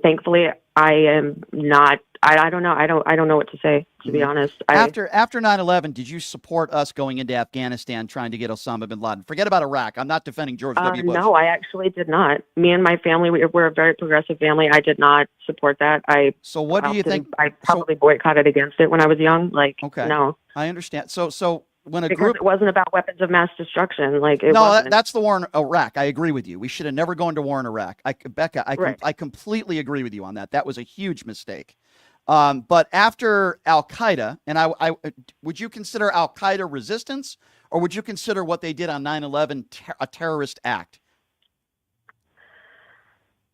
Thankfully, I am not. I don't know. I don't know what to say, to be honest. After 9/11, did you support us going into Afghanistan trying to get Osama bin Laden? Forget about Iraq. I'm not defending George W. Bush. No, I actually did not. Me and my family, we're a very progressive family. I did not support that. So what do you think? I probably boycotted against it when I was young. Okay. No. I understand. So when because it wasn't about weapons of mass destruction. Wasn't. That's the war in Iraq. I agree with you. We should have never gone to war in Iraq. Becca, I completely agree with you on that. That was a huge mistake. But after Al Qaeda, and I would you consider Al Qaeda resistance, or would you consider what they did on 9/11 a terrorist act?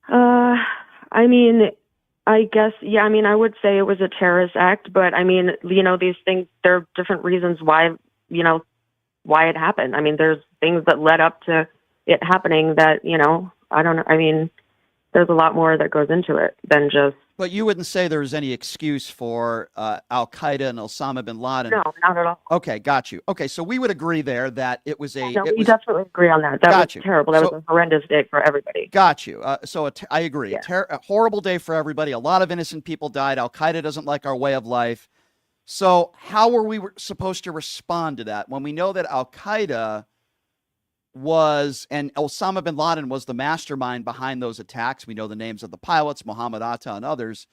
I mean, I guess, yeah. I mean, I would say it was a terrorist act, but I mean, these things, there are different reasons why it happened. I mean, there's things that led up to it happening that, I don't know. I mean, there's a lot more that goes into it than just. But you wouldn't say there was any excuse for Al Qaeda and Osama bin Laden? No, not at all. Okay, got you. Okay, so we would agree there that it was a. No, we definitely agree on that. That was terrible. That was a horrendous day for everybody. Got you. I agree. Yeah. A horrible day for everybody. A lot of innocent people died. Al Qaeda doesn't like our way of life. So how were we supposed to respond to that when we know that Al Qaeda and Osama bin Laden was the mastermind behind those attacks? We know the names of the pilots, Mohammed Atta and others.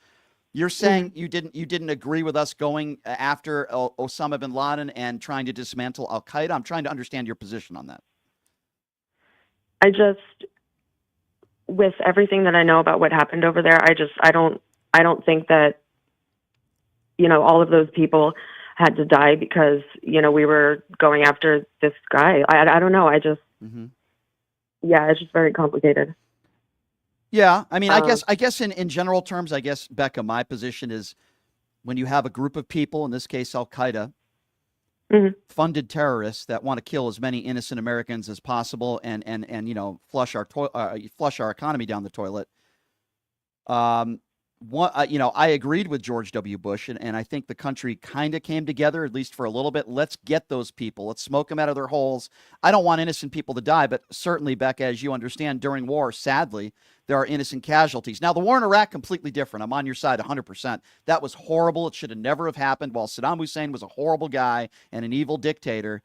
You're saying you didn't agree with us going after Osama bin Laden and trying to dismantle Al Qaeda? I'm trying to understand your position on that. With everything that I know about what happened over there, I don't think that all of those people had to die because we were going after this guy. I don't know. Yeah, it's just very complicated. Yeah, I mean, I guess in general terms, I guess, Becca, my position is when you have a group of people, in this case Al Qaeda, funded terrorists that want to kill as many innocent Americans as possible and flush our economy down the toilet. I agreed with George W. Bush, and I think the country kind of came together, at least for a little bit. Let's get those people. Let's smoke them out of their holes. I don't want innocent people to die, but certainly, Becca, as you understand, during war, sadly, there are innocent casualties. Now, the war in Iraq, completely different. I'm on your side 100%. That was horrible. It should have never have happened. While Saddam Hussein was a horrible guy and an evil dictator,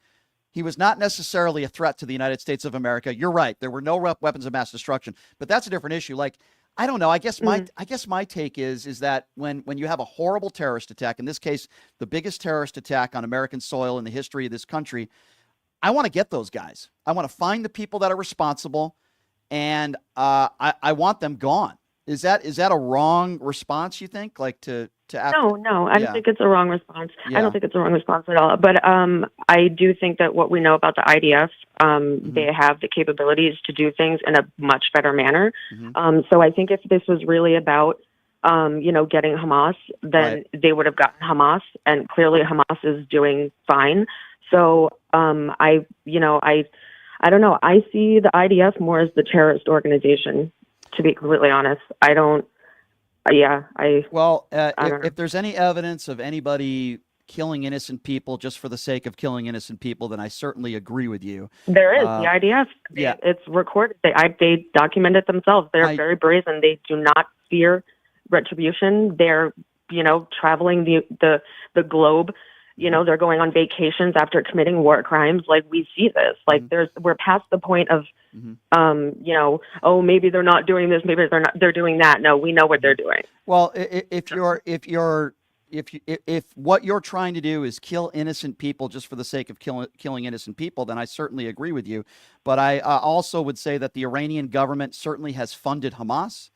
he was not necessarily a threat to the United States of America. You're right. There were no weapons of mass destruction, but that's a different issue. Like, I don't know. I guess my take is that when you have a horrible terrorist attack, in this case, the biggest terrorist attack on American soil in the history of this country, I want to get those guys. I want to find the people that are responsible, and I want them gone. Is that a wrong response, you think? Like to No, I don't think it's a wrong response. Yeah. I don't think it's a wrong response at all. But I do think that what we know about the IDF, they have the capabilities to do things in a much better manner. So I think if this was really about, getting Hamas, then they would have gotten Hamas, and clearly Hamas is doing fine. So I don't know. I see the IDF more as the terrorist organization, to be completely honest. I don't. Yeah, I don't know. If there's any evidence of anybody killing innocent people just for the sake of killing innocent people, then I certainly agree with you. There is the IDF. Yeah. It's recorded. They document it themselves. They're very brazen. They do not fear retribution. They're traveling the globe. They're going on vacations after committing war crimes. Like, we see this. Like, we're past the point of, maybe they're not doing this, maybe they're doing that. No, we know what they're doing. Well, if what you're trying to do is kill innocent people just for the sake of killing innocent people, then I certainly agree with you. But I also would say that the Iranian government certainly has funded Hamas.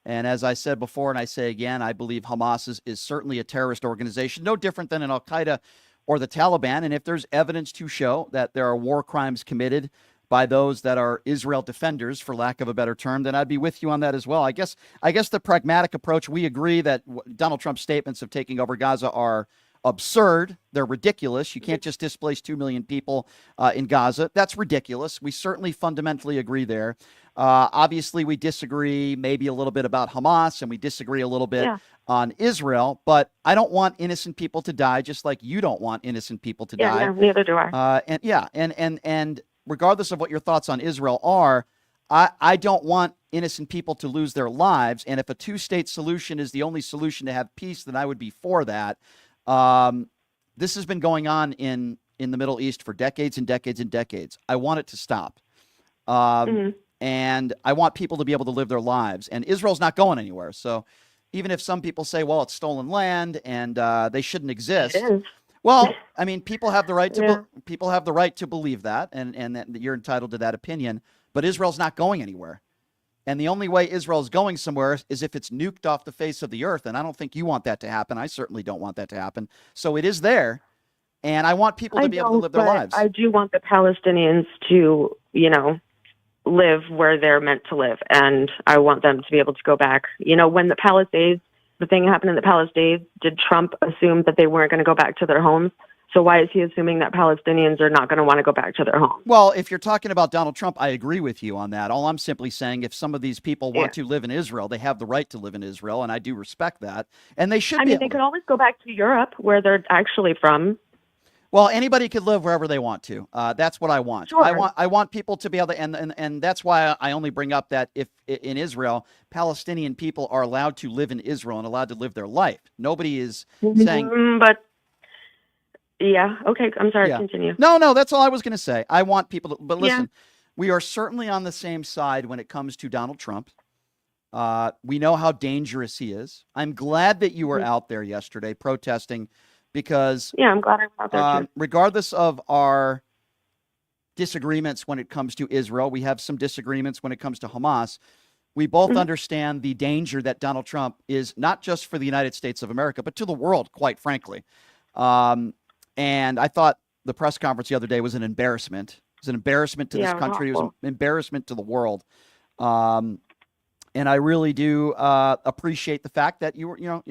And as I said before, and I say again, I believe Hamas is certainly a terrorist organization, no different than an Al-Qaeda or the Taliban. And if there's evidence to show that there are war crimes committed by those that are Israel defenders, for lack of a better term, then I'd be with you on that as well. I guess the pragmatic approach, we agree that Donald Trump's statements of taking over Gaza are absurd. They're ridiculous. You can't just displace 2 million people in Gaza. That's ridiculous. We certainly fundamentally agree there. Obviously, we disagree maybe a little bit about Hamas, and we disagree a little bit on Israel. But I don't want innocent people to die, just like you don't want innocent people to die. Yeah, neither do I. And regardless of what your thoughts on Israel are, I don't want innocent people to lose their lives. And if a two-state solution is the only solution to have peace, then I would be for that. This has been going on in the Middle East for decades and decades and decades. I want it to stop. And I want people to be able to live their lives. And Israel's not going anywhere. So even if some people say, well, it's stolen land and they shouldn't exist. Well, I mean, people have the right to believe that, and that you're entitled to that opinion. But Israel's not going anywhere. And the only way Israel's going somewhere is if it's nuked off the face of the earth. And I don't think you want that to happen. I certainly don't want that to happen. So it is there. And I want people to be able to live their lives. I do want the Palestinians to, live where they're meant to live. And I want them to be able to go back. When the thing happened in the Palisades, did Trump assume that they weren't going to go back to their homes? So why is he assuming that Palestinians are not going to want to go back to their homes? Well, if you're talking about Donald Trump, I agree with you on that. All I'm simply saying, if some of these people want to live in Israel, they have the right to live in Israel, and I do respect that. And they should they could always go back to Europe, where they're actually from. Well, anybody could live wherever they want to. That's what I want. Sure. I want people to be able to, and that's why I only bring up that if in Israel, Palestinian people are allowed to live in Israel and allowed to live their life. Nobody is saying. But yeah, okay. I'm sorry. Yeah. Continue. No, that's all I was going to say. I want people to, but listen, we are certainly on the same side when it comes to Donald Trump. We know how dangerous he is. I'm glad that you were out there yesterday protesting. Because I'm glad I was out there too. Regardless of our disagreements when it comes to Israel, we have some disagreements when it comes to Hamas. We both understand the danger that Donald Trump is not just for the United States of America, but to the world, quite frankly. And I thought the press conference the other day was an embarrassment. It was an embarrassment to this country. It was an embarrassment to the world. And I really do appreciate the fact that you were,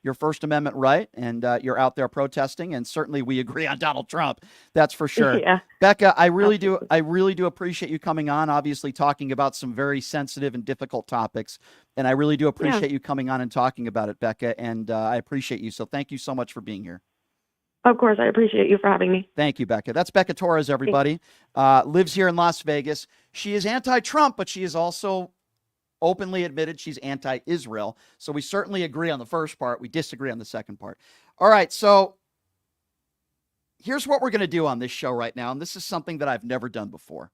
your First Amendment right, and you're out there protesting. And certainly we agree on Donald Trump. That's for sure. Yeah. Becca, I really do appreciate you coming on, obviously talking about some very sensitive and difficult topics. And I really do appreciate you coming on and talking about it, Becca. And I appreciate you. So thank you so much for being here. Of course, I appreciate you for having me. Thank you, Becca. That's Becca Torres, everybody. Lives here in Las Vegas. She is anti-Trump, but she is also openly admitted she's anti-Israel. So we certainly agree on the first part. We disagree on the second part. All right, so here's what we're going to do on this show right now, and this is something that I've never done before.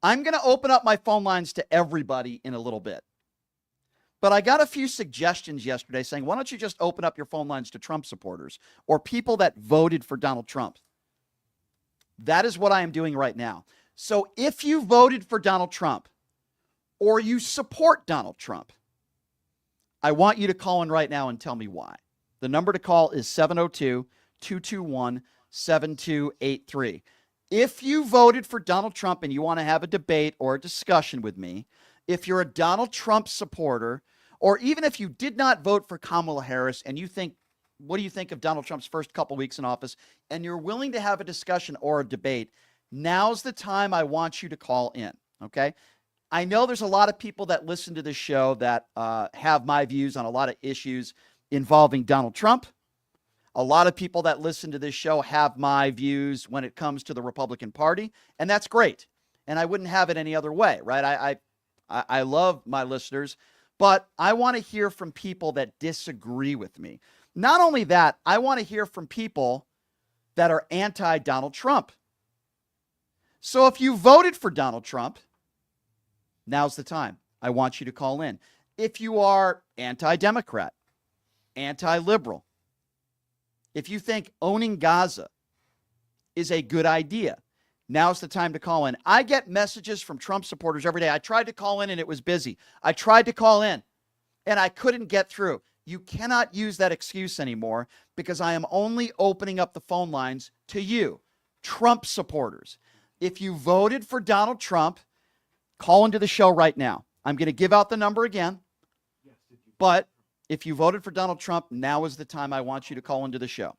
I'm going to open up my phone lines to everybody in a little bit. But I got a few suggestions yesterday saying, why don't you just open up your phone lines to Trump supporters or people that voted for Donald Trump? That is what I am doing right now. So if you voted for Donald Trump or you support Donald Trump, I want you to call in right now and tell me why. The number to call is 702-221-7283. If you voted for Donald Trump and you want to have a debate or a discussion with me, if you're a Donald Trump supporter, or even if you did not vote for Kamala Harris and you think, what do you think of Donald Trump's first couple weeks in office, and you're willing to have a discussion or a debate, now's the time I want you to call in, okay? I know there's a lot of people that listen to this show that have my views on a lot of issues involving Donald Trump. A lot of people that listen to this show have my views when it comes to the Republican Party, and that's great. And I wouldn't have it any other way, right? I love my listeners, but I want to hear from people that disagree with me. Not only that, I want to hear from people that are anti-Donald Trump. So if you voted for Donald Trump, now's the time. I want you to call in. If you are anti-Democrat, anti-liberal, if you think owning Gaza is a good idea, now's the time to call in. I get messages from Trump supporters every day. I tried to call in and it was busy. I tried to call in and I couldn't get through. You cannot use that excuse anymore because I am only opening up the phone lines to you, Trump supporters. If you voted for Donald Trump, call into the show right now. I'm going to give out the number again. But if you voted for Donald Trump, now is the time I want you to call into the show.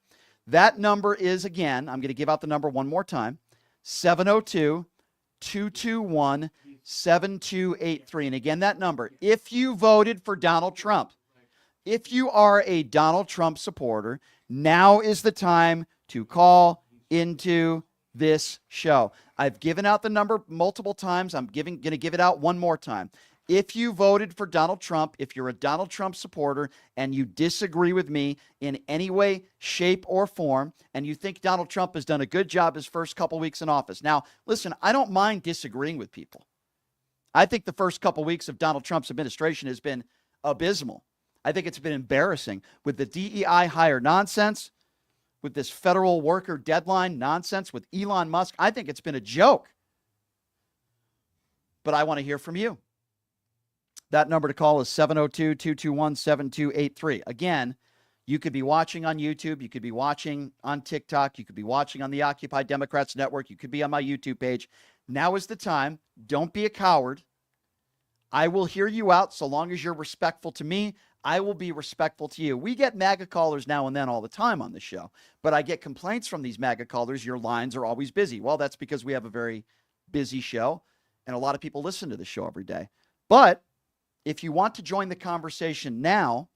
That number is, again, I'm going to give out the number one more time, 702-221-7283. And again, that number, if you voted for Donald Trump, if you are a Donald Trump supporter, now is the time to call into this show. I've given out the number multiple times. I'm going to give it out one more time. If you voted for Donald Trump, if you're a Donald Trump supporter and you disagree with me in any way, shape, or form, and you think Donald Trump has done a good job his first couple weeks in office. Now, listen, I don't mind disagreeing with people. I think the first couple weeks of Donald Trump's administration has been abysmal. I think it's been embarrassing with the DEI hire nonsense, with this federal worker deadline nonsense, with Elon Musk. I think it's been a joke. But I want to hear from you. That number to call is 702-221-7283. Again, you could be watching on YouTube. You could be watching on TikTok. You could be watching on the Occupy Democrats Network. You could be on my YouTube page. Now is the time. Don't be a coward. I will hear you out so long as you're respectful to me. I will be respectful to you. We get MAGA callers now and then all the time on the show, but I get complaints from these MAGA callers. Your lines are always busy. Well, that's because we have a very busy show, and a lot of people listen to the show every day. But if you want to join the conversation now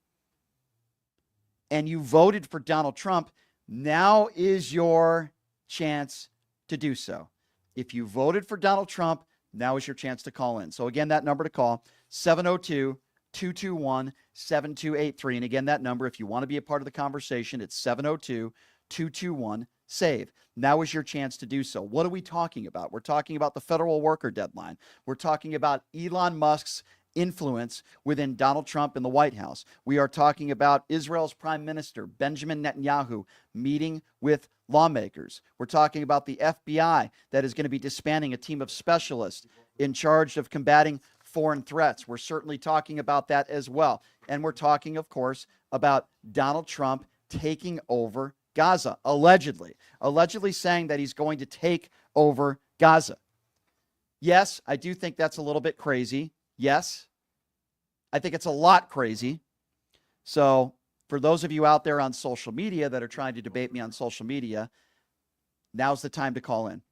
and you voted for Donald Trump, now is your chance to do so. If you voted for Donald Trump, now is your chance to call in. So again, that number to call, 702-221-7283. And again, that number, if you want to be a part of the conversation, it's 702-221-SAVE. Now is your chance to do so. What are we talking about? We're talking about the federal worker deadline. We're talking about Elon Musk's influence within Donald Trump in the White House. We are talking about Israel's Prime Minister, Benjamin Netanyahu, meeting with lawmakers. We're talking about the FBI that is going to be disbanding a team of specialists in charge of combating foreign threats. We're certainly talking about that as well. And we're talking, of course, about Donald Trump taking over Gaza, allegedly saying that he's going to take over Gaza. Yes, I do think that's a little bit crazy. Yes, I think it's a lot crazy. So for those of you out there on social media that are trying to debate me on social media, now's the time to call in.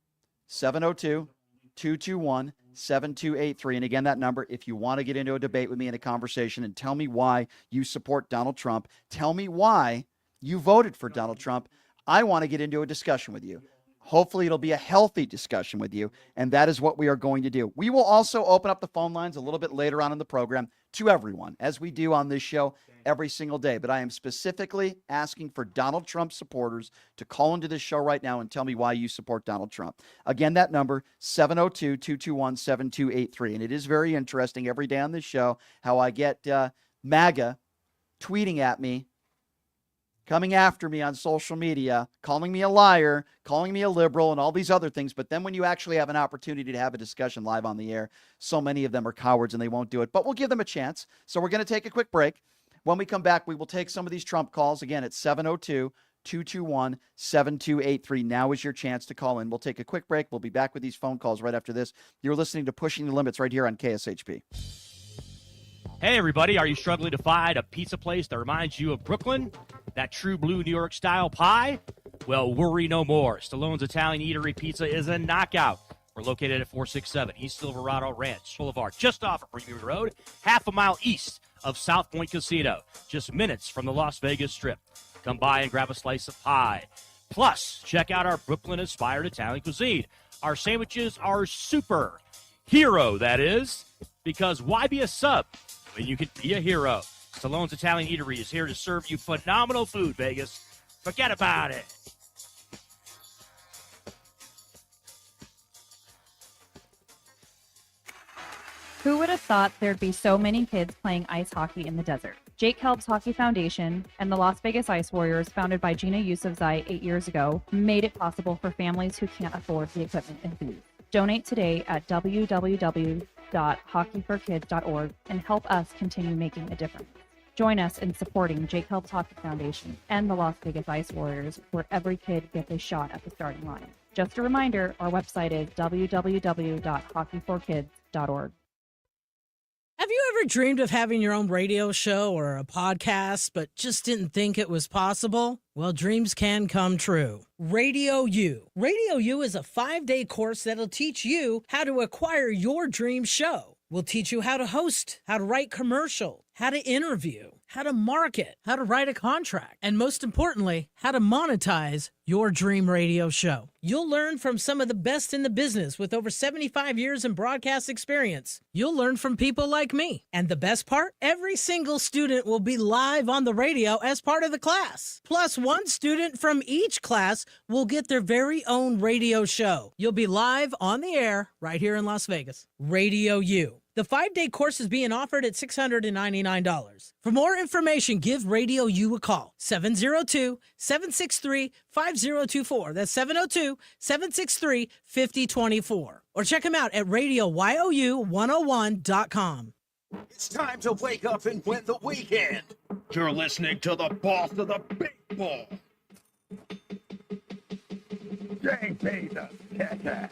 702-221-7283. And again, that number, if you want to get into a debate with me in a conversation and tell me why you support Donald Trump, tell me why you voted for Donald Trump. I want to get into a discussion with you. Hopefully it'll be a healthy discussion with you, and that is what we are going to do. We will also open up the phone lines a little bit later on in the program to everyone, as we do on this show every single day. But I am specifically asking for Donald Trump supporters to call into this show right now and tell me why you support Donald Trump. Again, that number, 702-221-7283. And it is very interesting every day on this show how I get MAGA, tweeting at me, coming after me on social media, calling me a liar, calling me a liberal, and all these other things. But then when you actually have an opportunity to have a discussion live on the air, so many of them are cowards and they won't do it. But we'll give them a chance. So we're going to take a quick break. When we come back, we will take some of these Trump calls. Again, it's 702-221-7283. Now is your chance to call in. We'll take a quick break. We'll be back with these phone calls right after this. You're listening to Pushing the Limits right here on KSHP. Hey, everybody, are you struggling to find a pizza place that reminds you of Brooklyn? That true blue New York style pie? Well, worry no more. Stallone's Italian Eatery Pizza is a knockout. We're located at 467 East Silverado Ranch Boulevard, just off of Premium Road, half a mile east of South Point Casino, just minutes from the Las Vegas Strip. Come by and grab a slice of pie. Plus, check out our Brooklyn-inspired Italian cuisine. Our sandwiches are super. Hero, that is. Because why be a sub when you can be a hero? Stallone's Italian Eatery is here to serve you phenomenal food, Vegas. Forget about it. Who would have thought there'd be so many kids playing ice hockey in the desert? Jake Helps Hockey Foundation and the Las Vegas Ice Warriors, founded by Gina Yusufzai 8 years ago, made it possible for families who can't afford the equipment and fees. Donate today at www.hockeyforkids.org and help us continue making a difference. Join us in supporting Jake Helps Hockey Foundation and the Las Vegas Ice Warriors, where every kid gets a shot at the starting line. Just a reminder, our website is www.hockeyforkids.org. Have you ever dreamed of having your own radio show or a podcast, but just didn't think it was possible? Well, dreams can come true. Radio U. Radio U is a 5-day course that'll teach you how to acquire your dream show. We'll teach you how to host, how to write commercial, how to interview, how to market, how to write a contract, and most importantly, how to monetize your dream radio show. You'll learn from some of the best in the business with over 75 years in broadcast experience. You'll learn from people like me. And the best part? Every single student will be live on the radio as part of the class. Plus, one student from each class will get their very own radio show. You'll be live on the air right here in Las Vegas. Radio U. The 5-day course is being offered at $699. For more information, give Radio U a call. 702-763-5024. That's 702-763-5024. Or check them out at RadioYOU101.com. It's time to wake up and win the weekend. You're listening to the boss of the big ball. JP the Kicker,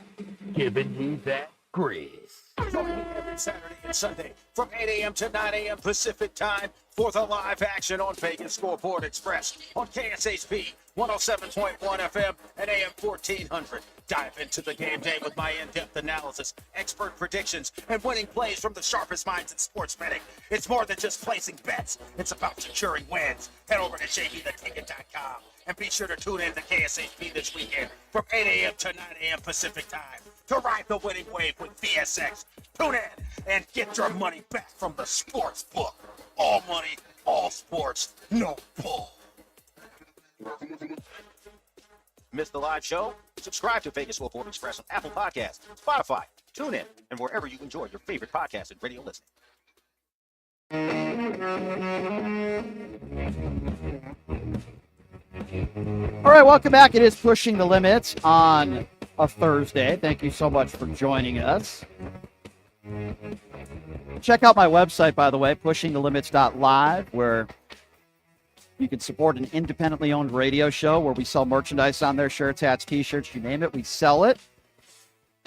giving you that grease. Join me every Saturday and Sunday from 8 a.m. to 9 a.m. Pacific time for the live action on Vegas Scoreboard Express on KSHP 107.1 FM and AM 1400. Dive into the game day with my in-depth analysis, expert predictions, and winning plays from the sharpest minds in sports betting. It's more than just placing bets. It's about securing wins. Head over to jptheticket.com and be sure to tune in to KSHP this weekend from 8 a.m. to 9 a.m. Pacific time to ride the winning wave with VSX. Tune in and get your money back from the sports book. All money, all sports, no bull. Missed the live show? Subscribe to Vegas Scoreboard Express on Apple Podcasts, Spotify, TuneIn, and wherever you enjoy your favorite podcasts and radio listening. All right, welcome back. It is Pushing the Limits on a Thursday. Thank you so much for joining us. Check out my website, by the way, pushingthelimits.live, where you can support an independently owned radio show where we sell merchandise on there, shirts, hats, T-shirts, you name it, we sell it.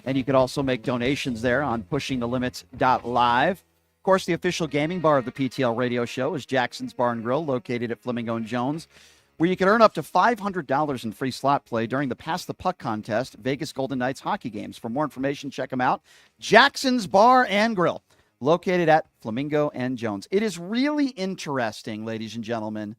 And you can also make donations there on pushingthelimits.live. Of course, the official gaming bar of the PTL radio show is Jackson's Bar and Grill, located at Flamingo and Jones, where you can earn up to $500 in free slot play during the Pass the Puck contest, Vegas Golden Knights hockey games. For more information, check them out. Jackson's Bar and Grill, located at Flamingo and Jones. It is really interesting, ladies and gentlemen,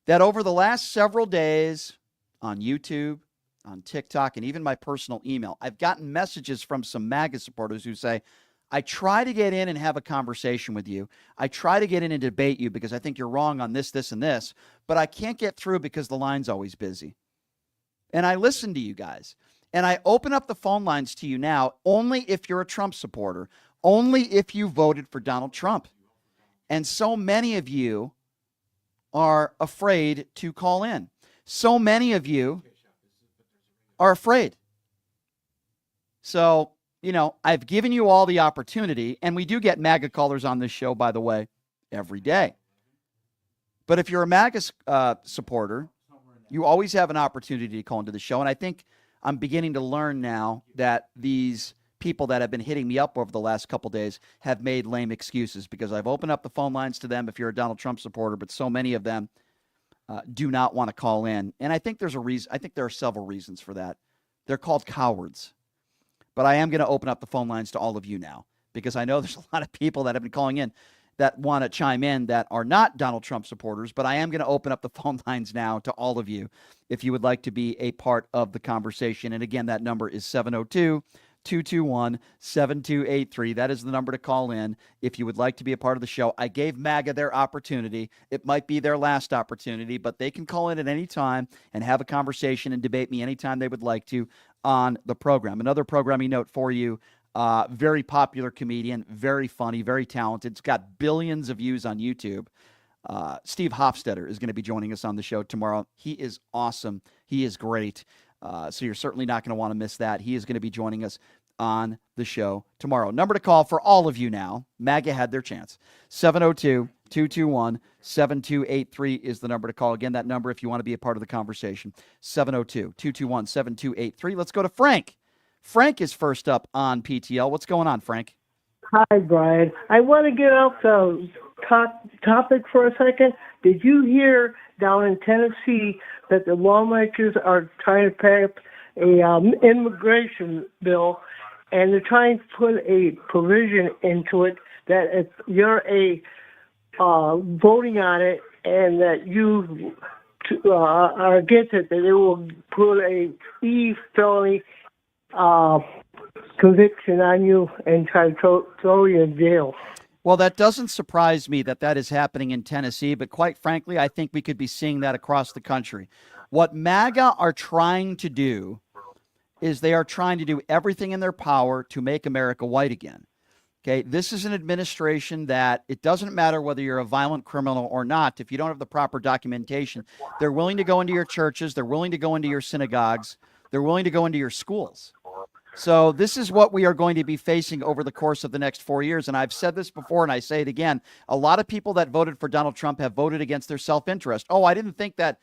that over the last several days on YouTube, on TikTok, and even my personal email, I've gotten messages from some MAGA supporters who say, I try to get in and have a conversation with you. I try to get in and debate you because I think you're wrong on this, this, and this, but I can't get through because the line's always busy. And I listen to you guys, and I open up the phone lines to you now only if you're a Trump supporter, only if you voted for Donald Trump. And so many of you are afraid to call in. So many of you are afraid. So, I've given you all the opportunity, and we do get MAGA callers on this show, by the way, every day. But if you're a MAGA supporter, you always have an opportunity to call into the show. And I think I'm beginning to learn now that these people that have been hitting me up over the last couple days have made lame excuses, because I've opened up the phone lines to them if you're a Donald Trump supporter, but so many of them do not want to call in. And I think there's a reason. I think there are several reasons for that. They're called cowards. But I am going to open up the phone lines to all of you now, because I know there's a lot of people that have been calling in that want to chime in that are not Donald Trump supporters. But I am going to open up the phone lines now to all of you if you would like to be a part of the conversation. And again, that number is 702-221-7283. That is the number to call in if you would like to be a part of the show. I gave MAGA their opportunity. It might be their last opportunity, but they can call in at any time and have a conversation and debate me anytime they would like to on the program. Another programming note for you. Very popular comedian, very funny, very talented. It's got billions of views on YouTube. Steve Hofstetter is going to be joining us on the show tomorrow. He is awesome. He is great. So you're certainly not going to want to miss that. He is going to be joining us on the show tomorrow. Number to call for all of you now. MAGA had their chance. 702-221-7283 is the number to call. Again, that number if you want to be a part of the conversation. 702-221-7283. Let's go to Frank. Frank is first up on PTL. What's going on, Frank? Hi, Brian. I want to get off the topic for a second. Did you hear down in Tennessee that the lawmakers are trying to pass a immigration bill, and they're trying to put a provision into it that if you're voting on it and that you are against it, that it will put a felony conviction on you and try to throw you in jail. Well, that doesn't surprise me that is happening in Tennessee, but quite frankly, I think we could be seeing that across the country. What MAGA are trying to do is they are trying to do everything in their power to make America white again. Okay, this is an administration that it doesn't matter whether you're a violent criminal or not. If you don't have the proper documentation, they're willing to go into your churches. They're willing to go into your synagogues. They're willing to go into your schools. So this is what we are going to be facing over the course of the next 4 years. And I've said this before, and I say it again. A lot of people that voted for Donald Trump have voted against their self-interest. Oh, I didn't think that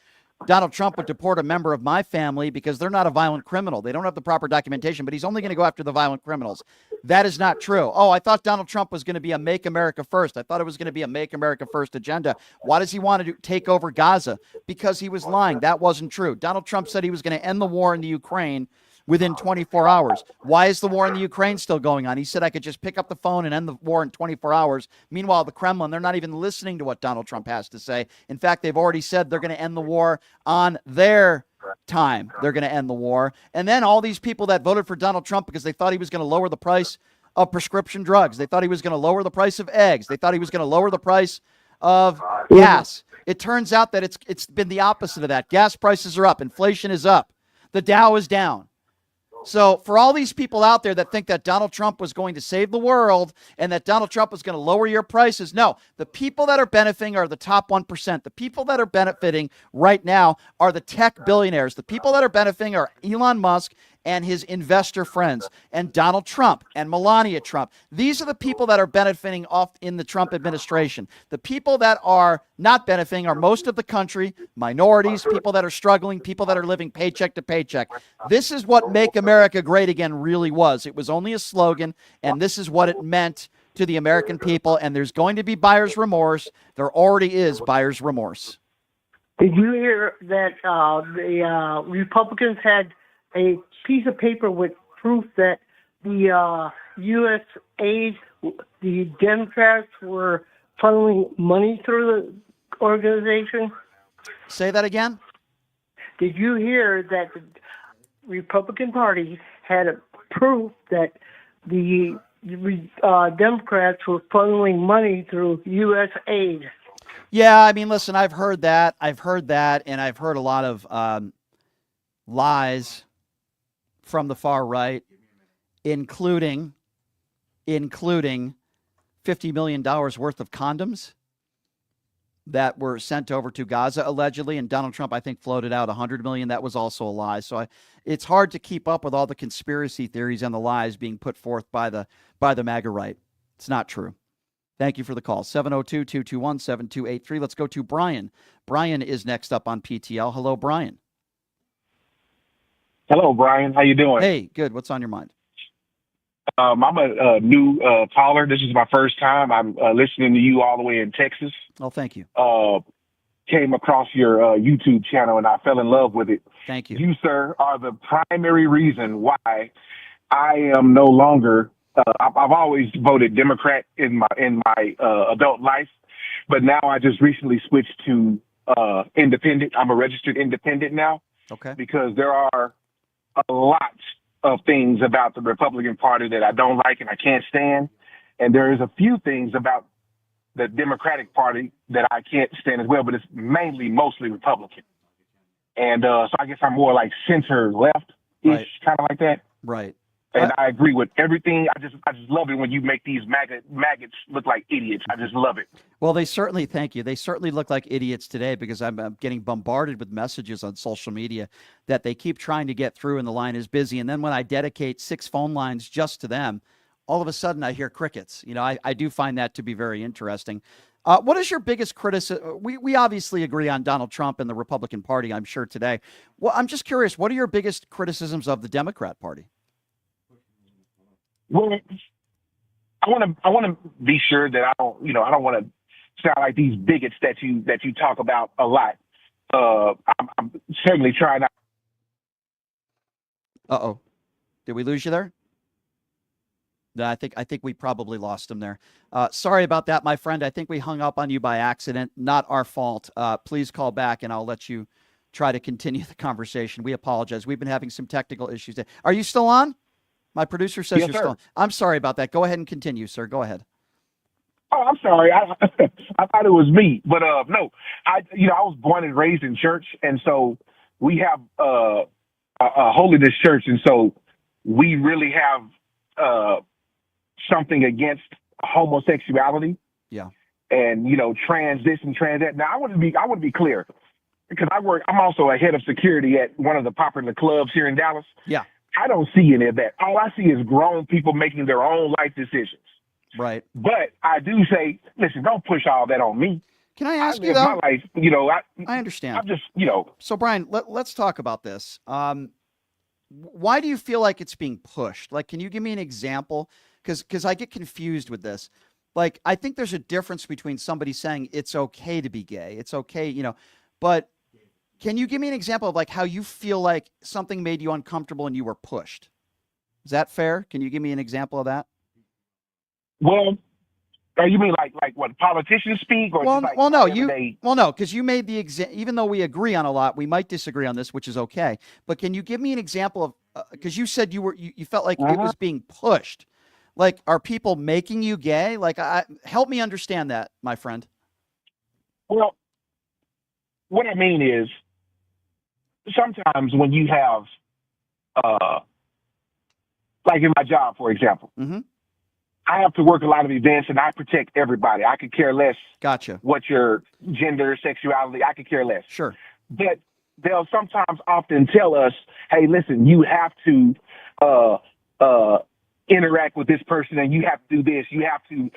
Donald Trump would deport a member of my family because they're not a violent criminal. They don't have the proper documentation, but he's only going to go after the violent criminals. That is not true. Oh, I thought Donald Trump was going to be a Make America First. I thought it was going to be a Make America First agenda. Why does he want to take over Gaza? Because he was lying. That wasn't true. Donald Trump said he was going to end the war in the Ukraine within 24 hours. Why is the war in the Ukraine still going on? He said I could just pick up the phone and end the war in 24 hours. Meanwhile, the Kremlin, they're not even listening to what Donald Trump has to say. In fact, they've already said they're going to end the war on their time. They're going to end the war. And then all these people that voted for Donald Trump because they thought he was going to lower the price of prescription drugs. They thought he was going to lower the price of eggs. They thought he was going to lower the price of gas. It turns out that it's been the opposite of that. Gas prices are up. Inflation is up. The Dow is down. So for all these people out there that think that Donald Trump was going to save the world and that Donald Trump was going to lower your prices, no, the people that are benefiting are the top 1%. The people that are benefiting right now are the tech billionaires. The people that are benefiting are Elon Musk and his investor friends, and Donald Trump and Melania Trump. These are the people that are benefiting off in the Trump administration. The people that are not benefiting are most of the country, minorities, people that are struggling, people that are living paycheck to paycheck. This is what Make America Great Again really was. It was only a slogan, and this is what it meant to the American people, and there's going to be buyer's remorse. There already is buyer's remorse. Did you hear that the Republicans had a piece of paper with proof that the U.S. aid, the Democrats were funneling money through the organization? Say that again? Did you hear that the Republican Party had a proof that the Democrats were funneling money through U.S. aid? Yeah, I mean, listen, I've heard that, and I've heard a lot of lies from the far right, including $50 million worth of condoms that were sent over to Gaza, allegedly, and Donald Trump, I think, floated out $100 million. That was also a lie. So it's hard to keep up with all the conspiracy theories and the lies being put forth by the MAGA right. It's not true. Thank you for the call. 702-221-7283. Let's go to Brian. Brian is next up on PTL. Hello, Brian. Hello, Brian. How you doing? Hey, good. What's on your mind? I'm a new caller. This is my first time. I'm listening to you all the way in Texas. Oh, thank you. Came across your YouTube channel, and I fell in love with it. Thank you. You, sir, are the primary reason why I am no longer I've always voted Democrat in my adult life, but now I just recently switched to independent. I'm a registered independent now. Okay. Because there are a lot of things about the Republican Party that I don't like and I can't stand, and there is a few things about the Democratic Party that I can't stand as well, but it's mostly Republican. And so I guess I'm more like center left-ish, kind of like that. Right. And I agree with everything. I just love it when you make these maggots look like idiots. I just love it. Well, thank you. They certainly look like idiots today because I'm getting bombarded with messages on social media that they keep trying to get through and the line is busy. And then when I dedicate 6 phone lines just to them, all of a sudden I hear crickets. You know, I do find that to be very interesting. What is your biggest criticism? We obviously agree on Donald Trump and the Republican Party, I'm sure, today. Well, I'm just curious, what are your biggest criticisms of the Democrat Party? Well, I want to be sure that I don't want to sound like these bigots that you talk about a lot. I'm certainly trying not. Uh-oh. Did we lose you there? No, I think we probably lost him there. Sorry about that, my friend. I think we hung up on you by accident. Not our fault. Please call back and I'll let you try to continue the conversation. We apologize. We've been having some technical issues. Are you still on? My producer says yes, you're sir. still on. I'm sorry about that. Go ahead and continue, sir. Go ahead. Oh, I'm sorry. I thought it was me, but no. I was born and raised in church, and so we have a holiness church, and so we really have something against homosexuality. Yeah. And trans this and trans that. Now I want to be clear because I'm also a head of security at one of the popular clubs here in Dallas. Yeah. I don't see any of that. All I see is grown people making their own life decisions. Right. But I do say, listen, don't push all that on me. Can I ask you live though? my life, I understand. I'm just, So Brian, let's talk about this. Why do you feel like it's being pushed? Like, can you give me an example? Because I get confused with this. Like, I think there's a difference between somebody saying it's okay to be gay. It's okay, but can you give me an example of like how you feel like something made you uncomfortable and you were pushed? Is that fair? Can you give me an example of that? Well, you mean like what politicians speak, or well, just like no, because you made the even though we agree on a lot, we might disagree on this, which is okay. But can you give me an example of because you said you felt like it was being pushed? Like, are people making you gay? Like, help me understand that, my friend. Well, what I mean is, sometimes when you have, like in my job, for example, I have to work a lot of events and I protect everybody. I could care less. Gotcha. What your gender, sexuality, I could care less. Sure. But they'll sometimes often tell us, hey, listen, you have to interact with this person and you have to do this. You have to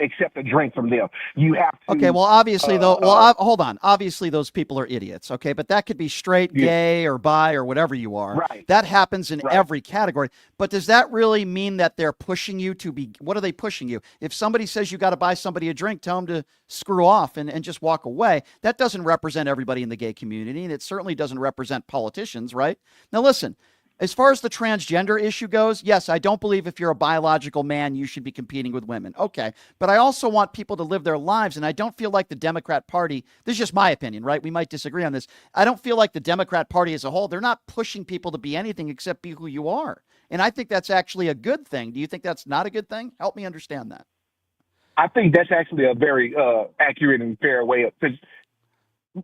accept a drink from them. You have to. Okay. Well, obviously hold on. Obviously those people are idiots. Okay. But that could be straight, gay or bi or whatever you are. Right. That happens in every category. But does that really mean that they're pushing you to be, what are they pushing you? If somebody says you got to buy somebody a drink, tell them to screw off and just walk away. That doesn't represent everybody in the gay community. And it certainly doesn't represent politicians, right? Now, listen. As far as the transgender issue goes, yes, I don't believe if you're a biological man, you should be competing with women. Okay. But I also want people to live their lives. And I don't feel like the Democrat Party, this is just my opinion, right? We might disagree on this. I don't feel like the Democrat Party as a whole, they're not pushing people to be anything except be who you are. And I think that's actually a good thing. Do you think that's not a good thing? Help me understand that. I think that's actually a very accurate and fair way of, because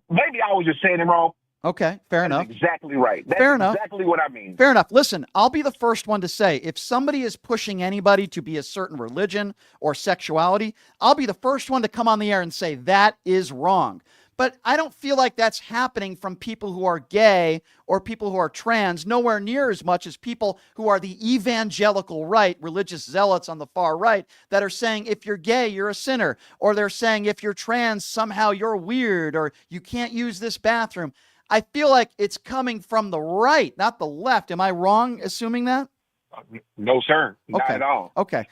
maybe I was just saying it wrong. Okay, fair enough. Exactly right. That's Fair enough. exactly what I mean. Fair enough. Listen, I'll be the first one to say, if somebody is pushing anybody to be a certain religion or sexuality, I'll be the first one to come on the air and say that is wrong. But I don't feel like that's happening from people who are gay or people who are trans, nowhere near as much as people who are the evangelical right, religious zealots on the far right, that are saying if you're gay, you're a sinner. Or they're saying if you're trans, somehow you're weird or you can't use this bathroom. I feel like it's coming from the right, not the left. Am I wrong assuming that? No, sir. Not Okay. at all. Okay.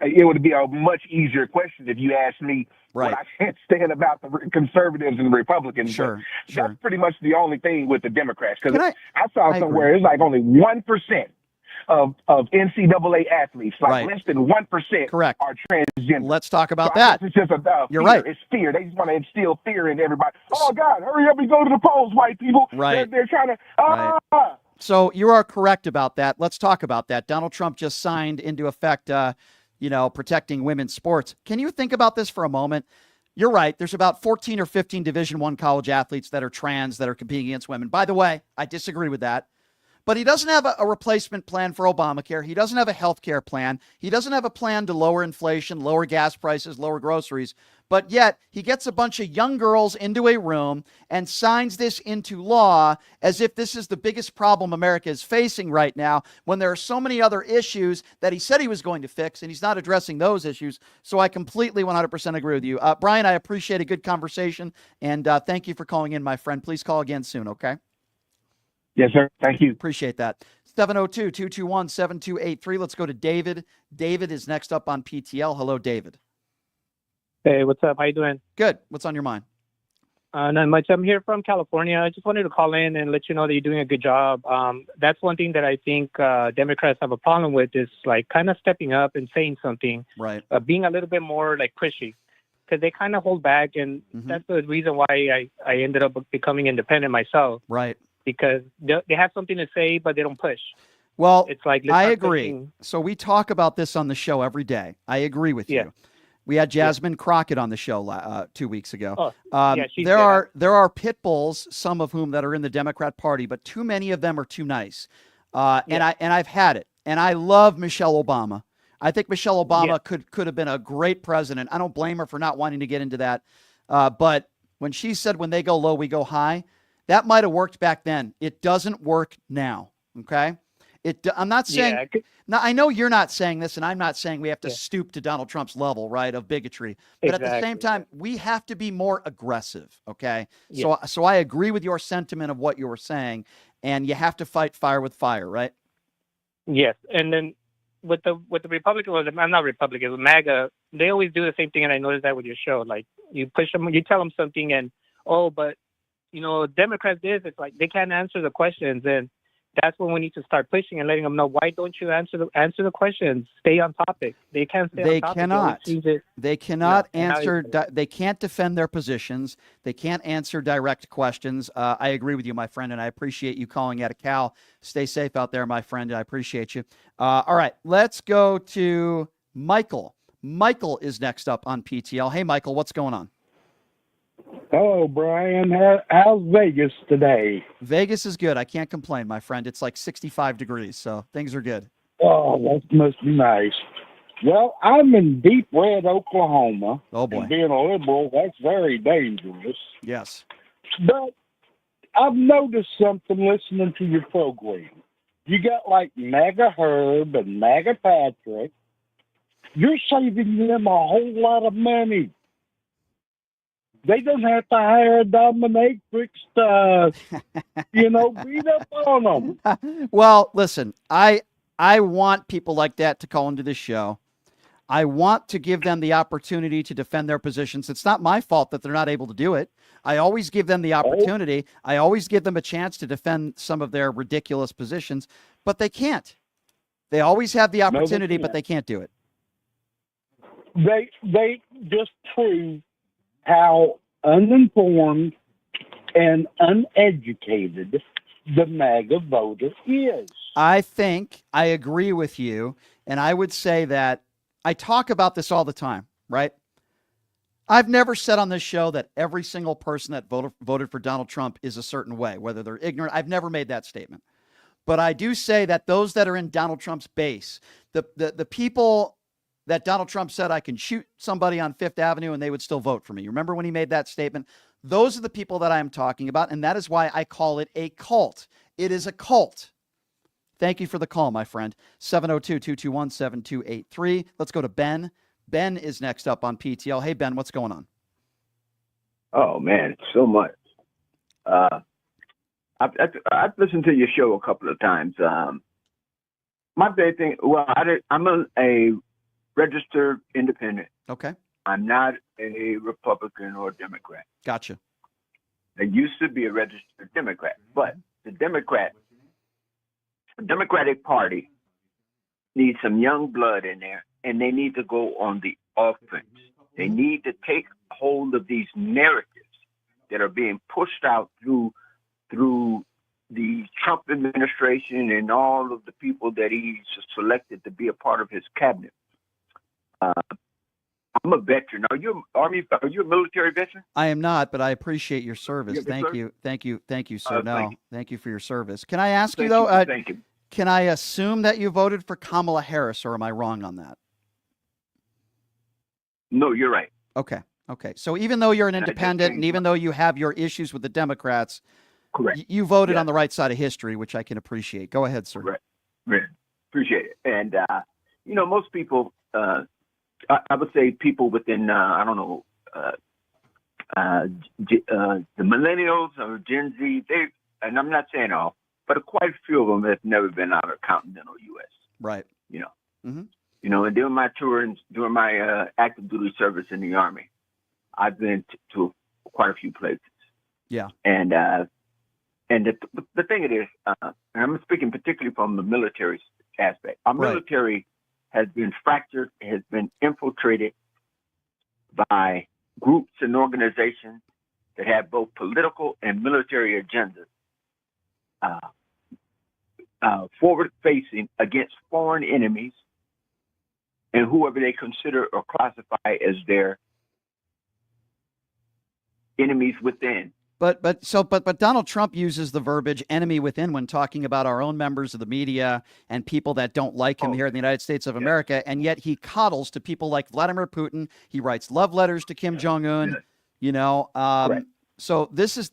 It would be a much easier question if you asked me Right. what I can't stand about the conservatives and the Republicans. Sure, But sure. That's pretty much the only thing with the Democrats. Because Can I saw I somewhere agree. it's like only 1% of NCAA athletes, like Right. less than 1%, Correct. are transgender. Let's talk about So I that. guess it's just a You're fear. right. It's fear. They just want to instill fear in everybody. Oh, God, hurry up and go to the polls, white people. Right. They're trying to, Right. So you are correct about that. Let's talk about that. Donald Trump just signed into effect, protecting women's sports. Can you think about this for a moment? You're right. There's about 14 or 15 Division I college athletes that are trans that are competing against women. By the way, I disagree with that. But he doesn't have a replacement plan for Obamacare. He doesn't have a health care plan. He doesn't have a plan to lower inflation, lower gas prices, lower groceries. But yet he gets a bunch of young girls into a room and signs this into law as if this is the biggest problem America is facing right now, when there are so many other issues that he said he was going to fix, and he's not addressing those issues. So I completely 100% agree with you. Brian, I appreciate a good conversation, and thank you for calling in, my friend. Please call again soon, okay? Yes, sir. Thank you. Appreciate that. 702-221-7283. Let's go to David. David is next up on PTL. Hello, David. Hey, what's up? How you doing? Good. What's on your mind? Not much. I'm here from California. I just wanted to call in and let you know that you're doing a good job. That's one thing that I think Democrats have a problem with, is like kind of stepping up and saying something, right? Being a little bit more like pushy, because they kind of hold back, and that's the reason why I ended up becoming independent myself. Right. Because they have something to say, but they don't push. Well, it's like I agree. So we talk about this on the show every day. I agree with you. We had Jasmine Crockett on the show 2 weeks ago. There are pit bulls, some of whom that are in the Democrat Party, but too many of them are too nice. And I've had it. And I love Michelle Obama. I think Michelle Obama could have been a great president. I don't blame her for not wanting to get into that. But when she said, when they go low, we go high, that might have worked back then. It doesn't work now. Okay. I'm not saying, now I know you're not saying this, and I'm not saying we have to stoop to Donald Trump's level, right, of bigotry. But at the same time, we have to be more aggressive. Okay. So I agree with your sentiment of what you were saying, and you have to fight fire with fire, right? Yes. And then with the Republicans, I'm not Republicans, with MAGA, they always do the same thing. And I noticed that with your show, like you push them, you tell them something, and, but Democrats it's like they can't answer the questions, and that's when we need to start pushing and letting them know, why don't you answer the questions? Stay on topic. They can't stay on topic. They cannot answer. They can't defend their positions. They can't answer direct questions. I agree with you, my friend, and I appreciate you calling out of Cal. Stay safe out there, my friend. I appreciate you. All right, let's go to Michael. Michael is next up on PTL. Hey, Michael, what's going on? Hello, Brian. How's Vegas today? Vegas is good. I can't complain, my friend. It's like 65 degrees, so things are good. Oh, that must be nice. Well, I'm in deep red Oklahoma. Oh, boy. And being a liberal, that's very dangerous. Yes. But I've noticed something listening to your program. You got like MAGA Herb and MAGA Patrick. You're saving them a whole lot of money. They don't have to hire a dominatrix to, beat up on them. Well, listen, I want people like that to call into this show. I want to give them the opportunity to defend their positions. It's not my fault that they're not able to do it. I always give them the opportunity. I always give them a chance to defend some of their ridiculous positions, but they can't. They always have the opportunity, but they can't do it. They just prove how uninformed and uneducated the MAGA voter is. I think I agree with you, and I would say that I talk about this all the time, right? I've never said on this show that every single person that voted for Donald Trump is a certain way, whether they're ignorant. I've never made that statement. But I do say that those that are in Donald Trump's base, the people that Donald Trump said I can shoot somebody on Fifth Avenue and they would still vote for me. Remember when he made that statement? Those are the people that I am talking about, and that is why I call it a cult. It is a cult. Thank you for the call, my friend. 702-221-7283. Let's go to Ben. Ben is next up on PTL. Hey, Ben, what's going on? Oh, man, so much. I've listened to your show a couple of times. My big thing, well, I'm a registered independent. Okay. I'm not a Republican or Democrat. Gotcha. I used to be a registered Democrat, but the Democratic Party needs some young blood in there, and they need to go on the offense. They need to take hold of these narratives that are being pushed out through the Trump administration and all of the people that he's selected to be a part of his cabinet. I'm a veteran. Are you a military veteran? I am not, but I appreciate your service. Thank sir? you. Thank you, sir. Thank you for your service. Can I ask you, Thank though, you. Thank you. can I assume that you voted for Kamala Harris, or am I wrong on that? No, you're right. Okay. So even though you're an independent and even though you have your issues with the Democrats, correct, you voted on the right side of history, which I can appreciate. Go ahead, sir. Right. Appreciate it. And, most people, I would say people within, the millennials or Gen Z, and I'm not saying all, but quite a few of them have never been out of continental U.S. Right. And during my tour during my active duty service in the Army, I've been to quite a few places. Yeah. And the thing it is, and I'm speaking particularly from the military aspect. Our military has been fractured, has been infiltrated by groups and organizations that have both political and military agendas, forward-facing against foreign enemies and whoever they consider or classify as their enemies within. But Donald Trump uses the verbiage "enemy within" when talking about our own members of the media and people that don't like him here in the United States of America, and yet he coddles to people like Vladimir Putin. He writes love letters to Kim Jong-un. So this is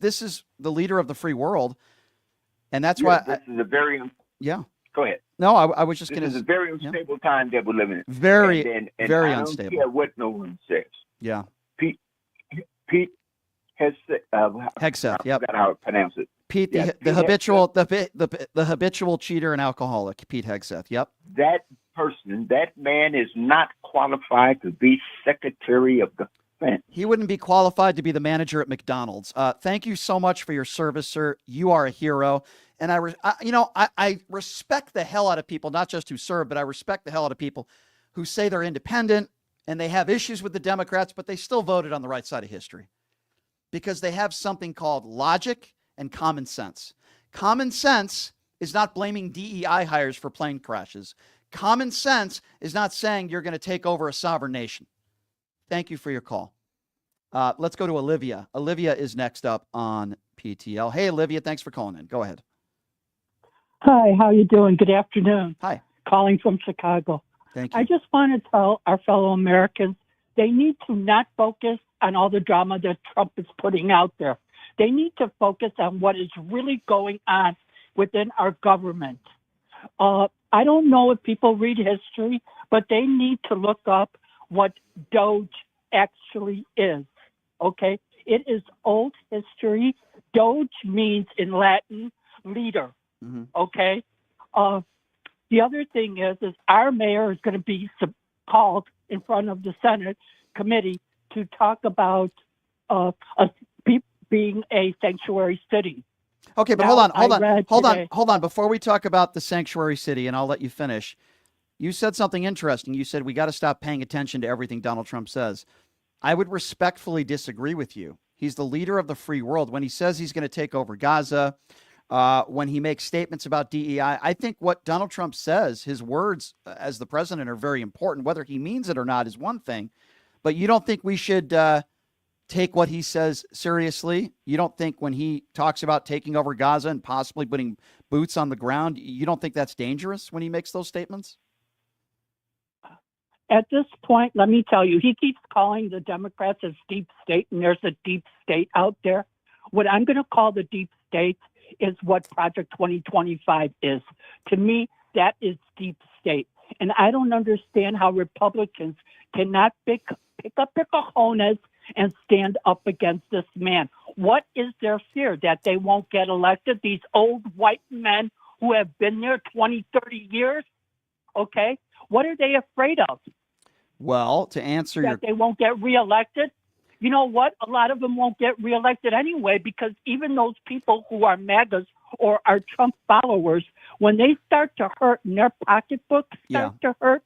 the leader of the free world, and that's why this is a very Go ahead. No, I was just going to. This is a very unstable time that we're living in. Very very unstable. I don't care what no one says. Yeah. Pete Hegseth. Yep. I forgot how to pronounce it. Pete, Yeah, the habitual the habitual cheater and alcoholic. Pete Hegseth. Yep. That man is not qualified to be Secretary of Defense. He wouldn't be qualified to be the manager at McDonald's. Thank you so much for your service, sir. You are a hero. And I respect the hell out of people, not just who serve, but I respect the hell out of people who say they're independent and they have issues with the Democrats, but they still voted on the right side of history because they have something called logic and common sense. Common sense is not blaming DEI hires for plane crashes. Common sense is not saying you're going to take over a sovereign nation. Thank you for your call. Let's go to Olivia. Olivia is next up on PTL. Hey, Olivia, thanks for calling in. Go ahead. Hi, how you doing? Good afternoon. Hi. Calling from Chicago. Thank you. I just want to tell our fellow Americans they need to not focus on all the drama that Trump is putting out there. They need to focus on what is really going on within our government. I don't know if people read history, but they need to look up what Doge actually is. Okay? It is old history. Doge means in Latin leader. Mm-hmm. Okay. The other thing is our mayor is going to be called in front of the Senate committee to talk about being a sanctuary city. Okay, but Now, hold on. Before we talk about the sanctuary city, and I'll let you finish, you said something interesting. You said we got to stop paying attention to everything Donald Trump says. I would respectfully disagree with you. He's the leader of the free world. When he says he's going to take over Gaza, when he makes statements about DEI, I think what Donald Trump says, his words as the president are very important. Whether he means it or not is one thing, But you don't think we should take what he says seriously? You don't think when he talks about taking over Gaza and possibly putting boots on the ground, you don't think that's dangerous when he makes those statements? At this point, let me tell you, he keeps calling the Democrats a deep state, and there's a deep state out there. What I'm going to call the deep state is what Project 2025 is. To me, that is deep state. And I don't understand how Republicans cannot pick up their cojones and stand up against this man. What is their fear? That they won't get elected? These old white men who have been there 20, 30 years? Okay. What are they afraid of? Well, to answer that they won't get reelected? You know what? A lot of them won't get reelected anyway, because even those people who are MAGAs or are Trump followers, when they start to hurt and their pocketbooks start to hurt,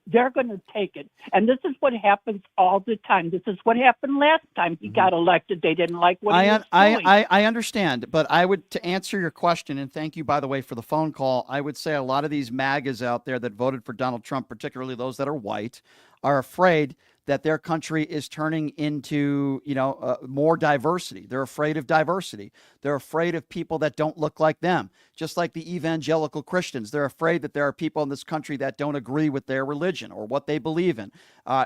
they're going to take it. And this is what happens all the time. This is what happened last time he got elected. They didn't like what he was doing. I understand, but I would, to answer your question, and thank you, by the way, for the phone call, I would say a lot of these MAGAs out there that voted for Donald Trump, particularly those that are white, are afraid that their country is turning into, more diversity. They're afraid of diversity. They're afraid of people that don't look like them. Just like the evangelical Christians, they're afraid that there are people in this country that don't agree with their religion or what they believe in.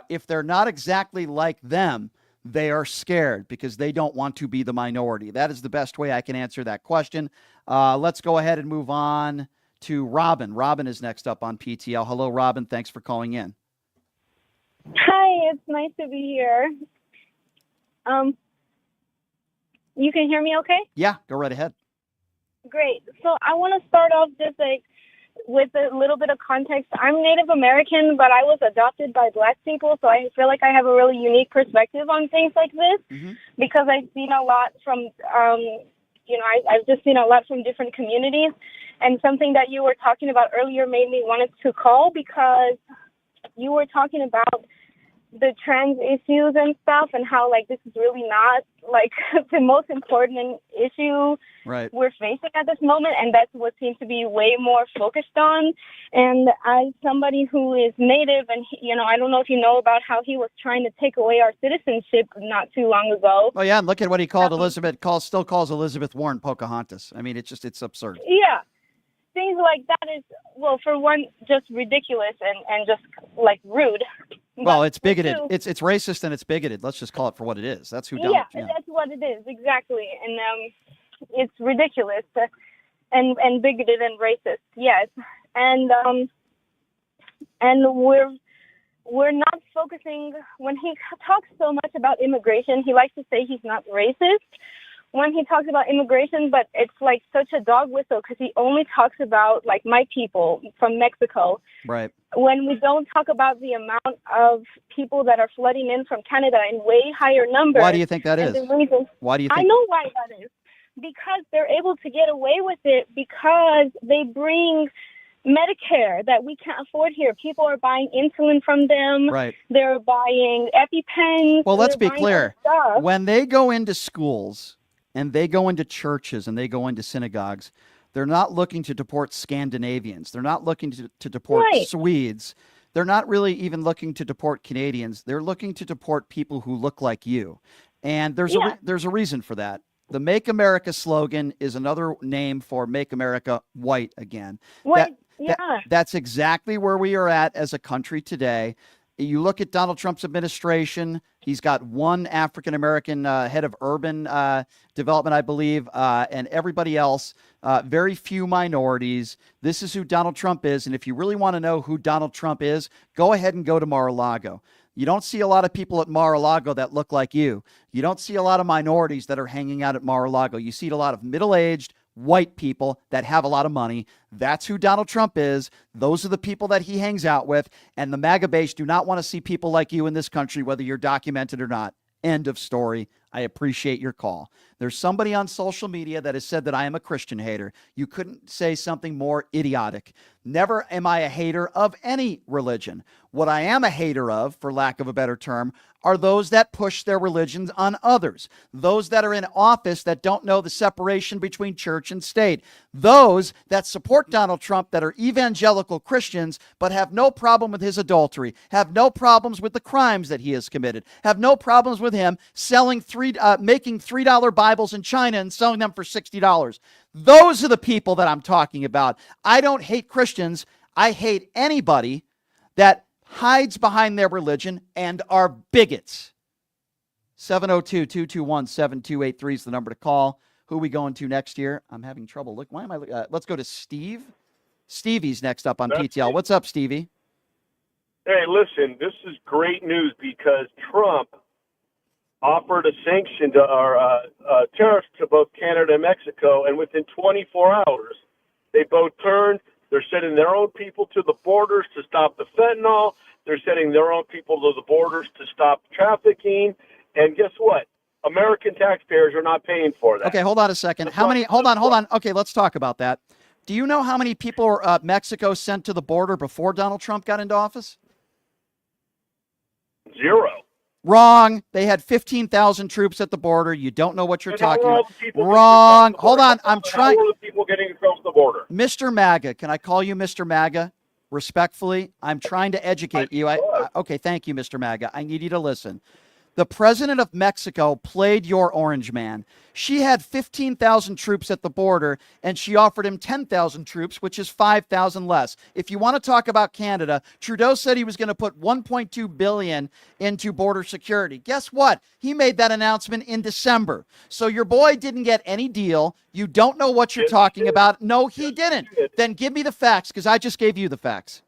If they're not exactly like them, they are scared because they don't want to be the minority. That is the best way I can answer that question. Let's go ahead and move on to Robin. Robin is next up on PTL. Hello, Robin. Thanks for calling in. Hi, it's nice to be here. You can hear me okay? Yeah, go right ahead. Great. So I want to start off just with a little bit of context. I'm Native American, but I was adopted by Black people, so I feel like I have a really unique perspective on things like this because I've seen a lot from, I've just seen a lot from different communities, and something that you were talking about earlier made me wanted to call because you were talking about the trans issues and stuff and how this is really not the most important issue we're facing at this moment, and that's what seems to be way more focused on. And as somebody who is Native, and I don't know if you know about how he was trying to take away our citizenship not too long ago. Oh yeah, and look at what he called still calls Elizabeth Warren Pocahontas. I mean, it's absurd. Yeah. Things like that is, well, for one, just ridiculous and just rude. Well, it's bigoted. It's racist and it's bigoted. Let's just call it for what it is. That's who. That's what it is exactly, and it's ridiculous and bigoted and racist. Yes, and we're not focusing when he talks so much about immigration. He likes to say he's not racist when he talks about immigration, but it's such a dog whistle because he only talks about my people from Mexico. Right. When we don't talk about the amount of people that are flooding in from Canada in way higher numbers. Why do you think that is? Why do you think? I know why that is. Because they're able to get away with it because they bring Medicare that we can't afford here. People are buying insulin from them. Right. They're buying EpiPens. Well, let's be clear. When they go into schools and they go into churches and they go into synagogues, they're not looking to deport Scandinavians. They're not looking to deport Swedes. They're not really even looking to deport Canadians. They're looking to deport people who look like you. And there's a reason for that. The Make America slogan is another name for Make America White again. That's exactly where we are at as a country today. You look at Donald Trump's administration, he's got one African-American head of urban development, I believe, and everybody else, very few minorities. This is who Donald Trump is. And if you really want to know who Donald Trump is, go ahead and go to Mar-a-Lago. You don't see a lot of people at Mar-a-Lago that look like you. You don't see a lot of minorities that are hanging out at Mar-a-Lago. You see a lot of middle-aged, white people that have a lot of money. That's who Donald Trump is. Those are the people that he hangs out with. And the MAGA base do not want to see people like you in this country, whether you're documented or not. End of story. I appreciate your call. There's somebody on social media that has said that I am a Christian hater. You couldn't say something more idiotic. Never am I a hater of any religion. What I am a hater of, for lack of a better term, are those that push their religions on others. Those that are in office that don't know the separation between church and state. Those that support Donald Trump that are evangelical Christians but have no problem with his adultery, have no problems with the crimes that he has committed, have no problems with him selling making $3 Bibles in China and selling them for $60. Those are the people that I'm talking about. I don't hate Christians. I hate anybody that hides behind their religion and are bigots. 702-221-7283 is the number to call. Who are we going to next year? I'm having trouble. Look, why am I? Let's go to Steve. Stevie's next up on PTL. What's up, Stevie? Hey, listen, this is great news because Trump offered a sanction to our tariffs to both Canada and Mexico, and within 24 hours, they both turned. They're sending their own people to the borders to stop the fentanyl. They're sending their own people to the borders to stop trafficking. And guess what? American taxpayers are not paying for that. Okay, hold on a second. How many? Hold on. Okay, let's talk about that. Do you know how many people Mexico sent to the border before Donald Trump got into office? 0. Wrong. They had 15,000 troops at the border. You don't know what you're talking about. Wrong. Hold on. I'm trying. How are the people getting across the border? Mr. MAGA, can I call you Mr. MAGA? Respectfully, I'm trying to educate you. Okay, thank you, Mr. MAGA. I need you to listen. The president of Mexico played your orange man. She had 15,000 troops at the border, and she offered him 10,000 troops, which is 5,000 less. If you want to talk about Canada, Trudeau said he was going to put $1.2 billion into border security. Guess what? He made that announcement in December. So your boy didn't get any deal. You don't know what you're talking about. No, he didn't. Then give me the facts, because I just gave you the facts.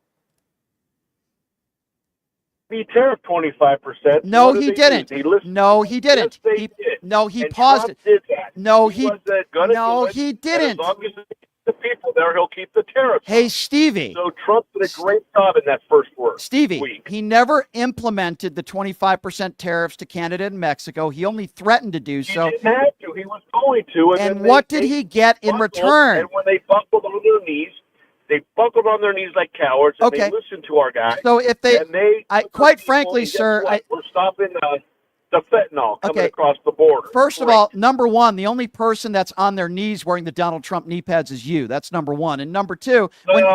He tariffed 25%. No, he didn't. No, he didn't. No, he paused it. No, he didn't. As long as the people there, he'll keep the tariffs. Hey, Stevie. So Trump did a great job in that first week. Stevie, he never implemented the 25% tariffs to Canada and Mexico. He only threatened to do so. He didn't have to. He was going to. And what did he get in return? And when they buckled on their knees, they buckled on their knees like cowards, and they listened to our guy. So if quite frankly, sir, we're stopping the fentanyl coming across the border. First of all, number one, the only person that's on their knees wearing the Donald Trump knee pads is you. That's number one. And number two, when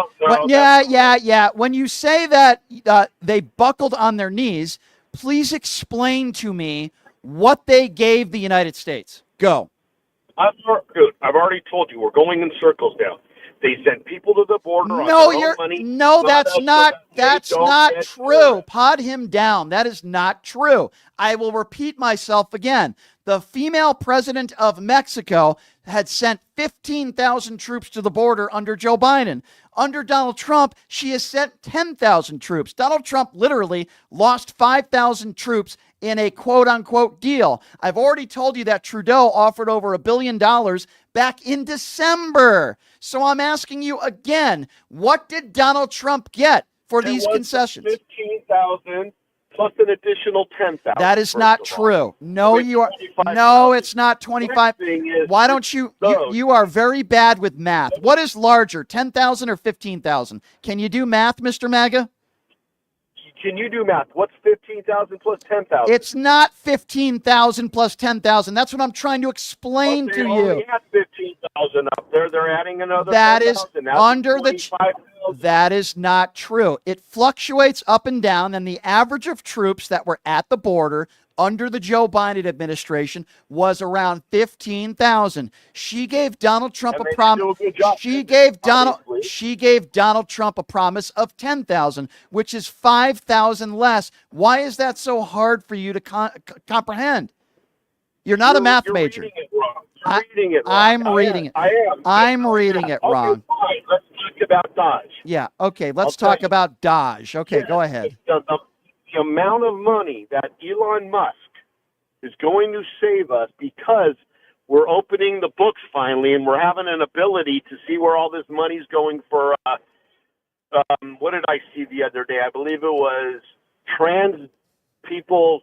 you say that they buckled on their knees, please explain to me what they gave the United States. Go. I've already told you we're going in circles now. They send people to the border on their own money. No, that's not true. Pod him down. That is not true. I will repeat myself again. The female president of Mexico had sent 15,000 troops to the border under Joe Biden. Under Donald Trump, she has sent 10,000 troops. Donald Trump literally lost 5,000 troops in a quote-unquote deal. I've already told you that Trudeau offered over $1 billion back in December. So I'm asking you again, what did Donald Trump get for these concessions? 15,000 plus an additional 10,000. That is not true. No, it's not 25. Why don't you are very bad with math. What is larger, 10,000 or 15,000? Can you do math, Mr. MAGA? Can you do math? What's 15,000 plus 10,000? It's not 15,000 plus 10,000. That's what I'm trying to explain to you. They already had 15,000 up there. They're adding another 10,000. That is That is not true. It fluctuates up and down, and the average of troops that were at the border under the Joe Biden administration was around 15,000. She gave Donald Trump a promise. She gave Donald Trump a promise of 10,000, which is 5,000 less. Why is that so hard for you to comprehend? You're not a math major. Reading it wrong. Reading it wrong. I'm reading it. I am. I'm reading it wrong. Fine. Let's talk about Dodge. Yeah. Okay. Let's talk about Dodge. Okay. Go ahead. The amount of money that Elon Musk is going to save us because we're opening the books finally and we're having an ability to see where all this money's going for, what did I see the other day? I believe it was trans people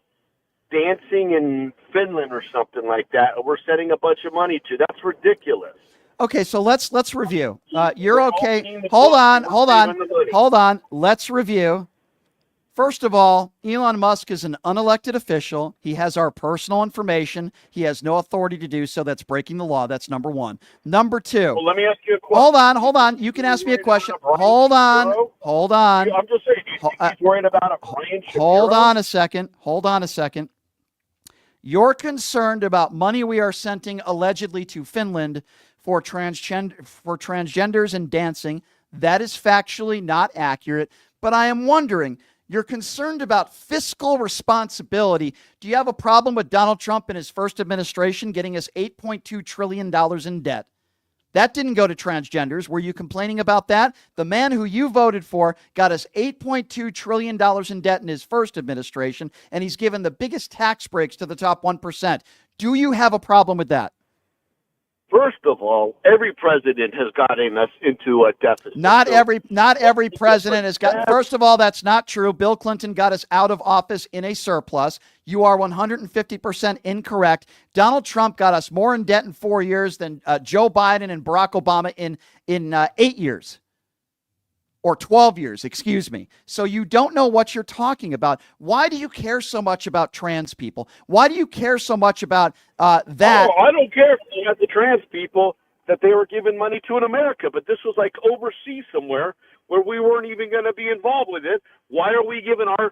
dancing in Finland or something like that. We're sending a bunch of money to. That's ridiculous. Okay, so let's review. You're okay. Hold on. Let's review. First of all, Elon Musk is an unelected official. He has our personal information. He has no authority to do so. That's breaking the law. That's number one. Number two. Well, let me ask you a question. Hold on. You can ask me a question. Hold on. I'm just saying, do you think he's worried about a Brian Shapiro? Hold on a second. You're concerned about money we are sending allegedly to Finland for transgenders and dancing. That is factually not accurate. But I am wondering, you're concerned about fiscal responsibility. Do you have a problem with Donald Trump in his first administration getting us $8.2 trillion in debt? That didn't go to transgenders. Were you complaining about that? The man who you voted for got us $8.2 trillion in debt in his first administration, and he's given the biggest tax breaks to the top 1%. Do you have a problem with that? First of all, every president has gotten us into a deficit. Not every president has gotten. First of all, that's not true. Bill Clinton got us out of office in a surplus. You are 150% incorrect. Donald Trump got us more in debt in 4 years than Joe Biden and Barack Obama in 8 years. Or 12 years, excuse me. So you don't know what you're talking about. Why do you care so much about trans people? Why do you care so much about that? Oh, I don't care if they had the trans people that they were giving money to in America, but this was like overseas somewhere where we weren't even going to be involved with it. Why are we giving our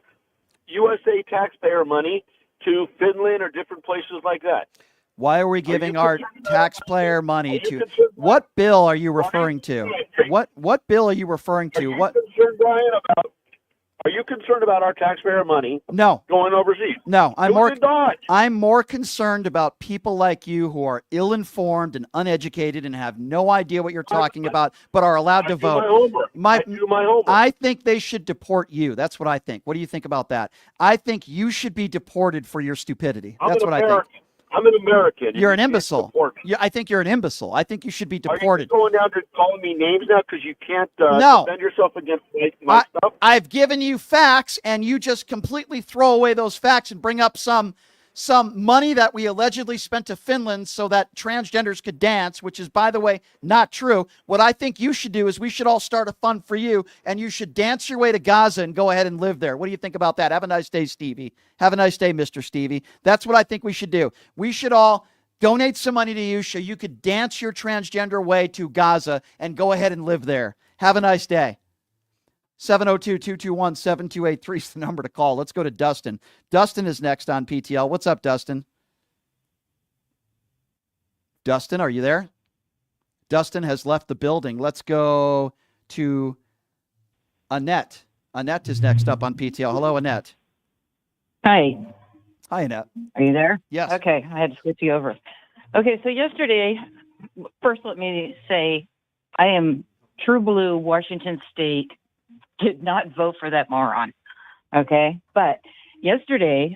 USA taxpayer money to Finland or different places like that? Why are we giving our taxpayer money to? What bill are you referring to? What bill are you referring to? What? Are you concerned about our taxpayer money? No. Going overseas? No, I'm more concerned about people like you who are ill-informed and uneducated and have no idea what you're talking about, but are allowed to vote. I do my homework. I think they should deport you. That's what I think. What do you think about that? I think you should be deported for your stupidity. That's what I think. I'm an American. You're an imbecile. I think you're an imbecile. I think you should be deported. Are you going down to calling me names now because you can't defend yourself against my stuff? I've given you facts, and you just completely throw away those facts and bring up some money that we allegedly spent to Finland so that transgenders could dance, which is, by the way, not true. What I think you should do is we should all start a fund for you, and you should dance your way to Gaza and go ahead and live there. What do you think about that? Have a nice day, Stevie. Have a nice day, Mr. Stevie. That's what I think we should do. We should all donate some money to you so you could dance your transgender way to Gaza and go ahead and live there. Have a nice day. 702-221-7283 is the number to call. Let's go to Dustin. Dustin is next on PTL. What's up, Dustin? Dustin, are you there? Dustin has left the building. Let's go to Annette. Annette is next up on PTL. Hello, Annette. Hi. Hi, Annette. Are you there? Yes. Okay, I had to switch you over. Okay, so yesterday, first let me say, I am true blue Washington State, did not vote for that moron. Okay? But yesterday,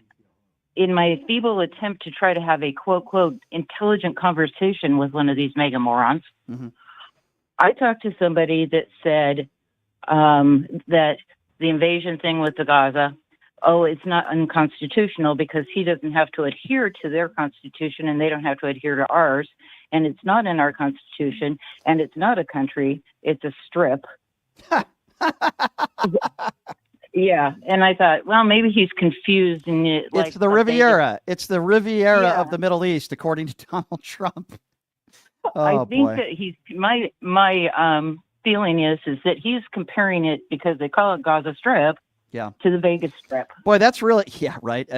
in my feeble attempt to try to have a quote, quote, intelligent conversation with one of these mega morons, I talked to somebody that said that the invasion thing with the Gaza, it's not unconstitutional because he doesn't have to adhere to their constitution and they don't have to adhere to ours. And it's not in our constitution and it's not a country, it's a strip. Yeah, and I thought, well, maybe he's confused. And it's the Riviera. It's the Riviera of the Middle East, according to Donald Trump. I think that he's my feeling is that he's comparing it because they call it Gaza Strip. Yeah. To the Vegas Strip. Boy, that's really right.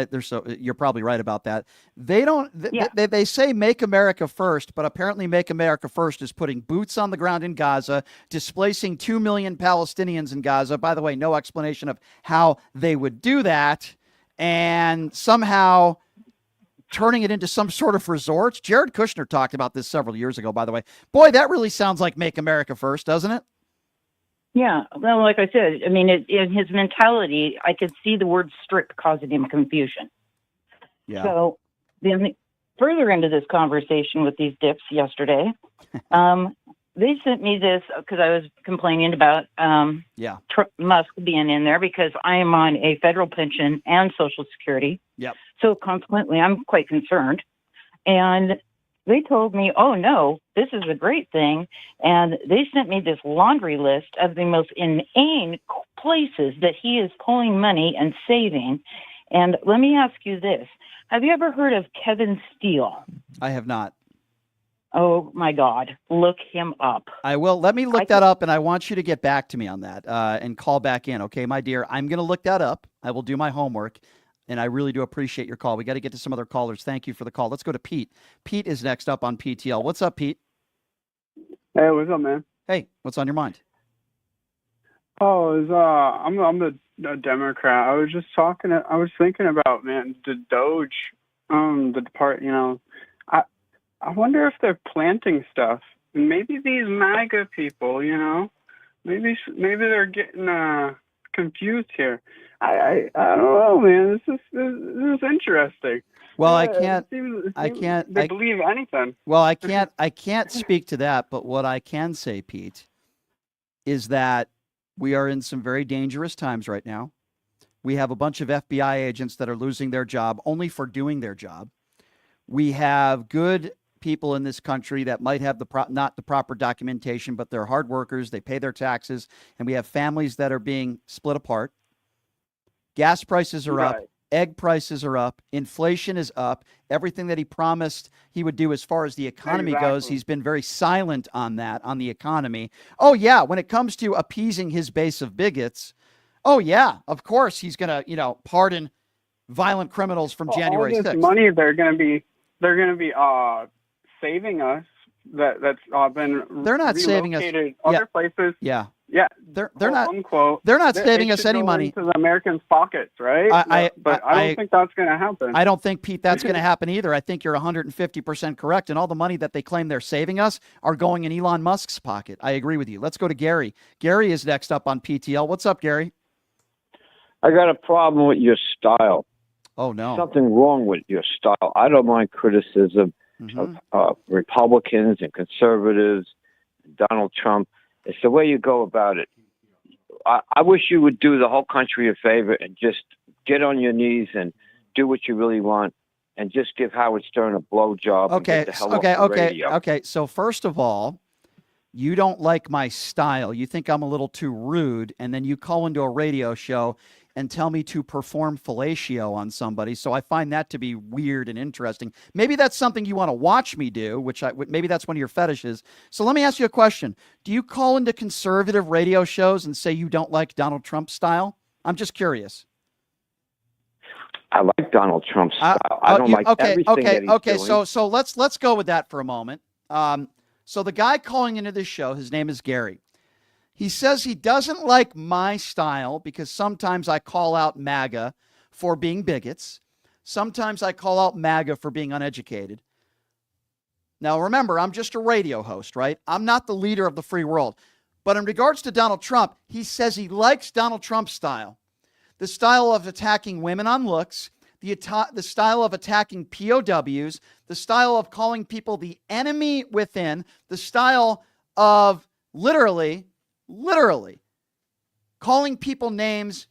You're probably right about that. They don't. They say "Make America First," but apparently "Make America First" is putting boots on the ground in Gaza, displacing 2 million Palestinians in Gaza. By the way, no explanation of how they would do that, and somehow turning it into some sort of resort. Jared Kushner talked about this several years ago. By the way, boy, that really sounds like "Make America First," doesn't it? Yeah, well, like I said, I mean, in his mentality, I could see the word strip causing him confusion. Yeah. So then further into this conversation with these dips yesterday, they sent me this because I was complaining about Musk being in there because I am on a federal pension and Social Security. Yep. So consequently, I'm quite concerned. And they told me, oh, no, this is a great thing. And they sent me this laundry list of the most inane places that he is pulling money and saving. And let me ask you this. Have you ever heard of Kevin Steele? I have not. Oh, my God. Look him up. I will. Let me look that up, and I want you to get back to me on that and call back in. Okay, my dear, I'm going to look that up. I will do my homework, and I really do appreciate your call. We got to get to some other callers. Thank you for the call. Let's go to Pete. Pete is next up on PTL. What's up, Pete? Hey, what's up, man? Hey, what's on your mind? Oh, I'm a Democrat. I was thinking about, man, the Doge, I wonder if they're planting stuff. And maybe these MAGA people, maybe they're getting confused here. I don't know, man. This is interesting. Well, They believe anything. Well, I can't speak to that, but what I can say, Pete, is that we are in some very dangerous times right now. We have a bunch of FBI agents that are losing their job only for doing their job. We have good people in this country that might have not the proper documentation, but they're hard workers. They pay their taxes, and we have families that are being split apart. Gas prices are up. Egg prices are up. Inflation is up. Everything that he promised he would do as far as the economy goes, he's been very silent on that, on the economy. Oh, yeah, when it comes to appeasing his base of bigots, oh, yeah, of course he's going to, pardon violent criminals from January 6th. All this money they're going to be saving us. That's been they're not saving us. Other places. Yeah. Yeah, they're not. Unquote. They're not saving us any money into the Americans' pockets, right? I don't think that's going to happen. I don't think, Pete, that's going to happen either. I think you're 150% correct, and all the money that they claim they're saving us are going in Elon Musk's pocket. I agree with you. Let's go to Gary. Gary is next up on PTL. What's up, Gary? I got a problem with your style. Oh no, something wrong with your style. I don't mind criticism of Republicans and conservatives, Donald Trump. It's the way you go about it. I wish you would do the whole country a favor and just get on your knees and do what you really want and just give Howard Stern a blowjob. Okay, and get the hell off the radio. Okay. So first of all, you don't like my style. You think I'm a little too rude, and then you call into a radio show and tell me to perform fellatio on somebody. So I find that to be weird and interesting. Maybe that's something you want to watch me do, maybe that's one of your fetishes. So let me ask you a question. Do you call into conservative radio shows and say you don't like Donald Trump's style? I'm just curious. I like Donald Trump's style. I don't like everything that he's doing. So let's go with that for a moment. So the guy calling into this show, his name is Gary. He says he doesn't like my style because sometimes I call out MAGA for being bigots. Sometimes I call out MAGA for being uneducated. Now, remember, I'm just a radio host, right? I'm not the leader of the free world. But in regards to Donald Trump, he says he likes Donald Trump's style. The style of attacking women on looks, the style of attacking POWs, the style of calling people the enemy within, the style of literally calling people names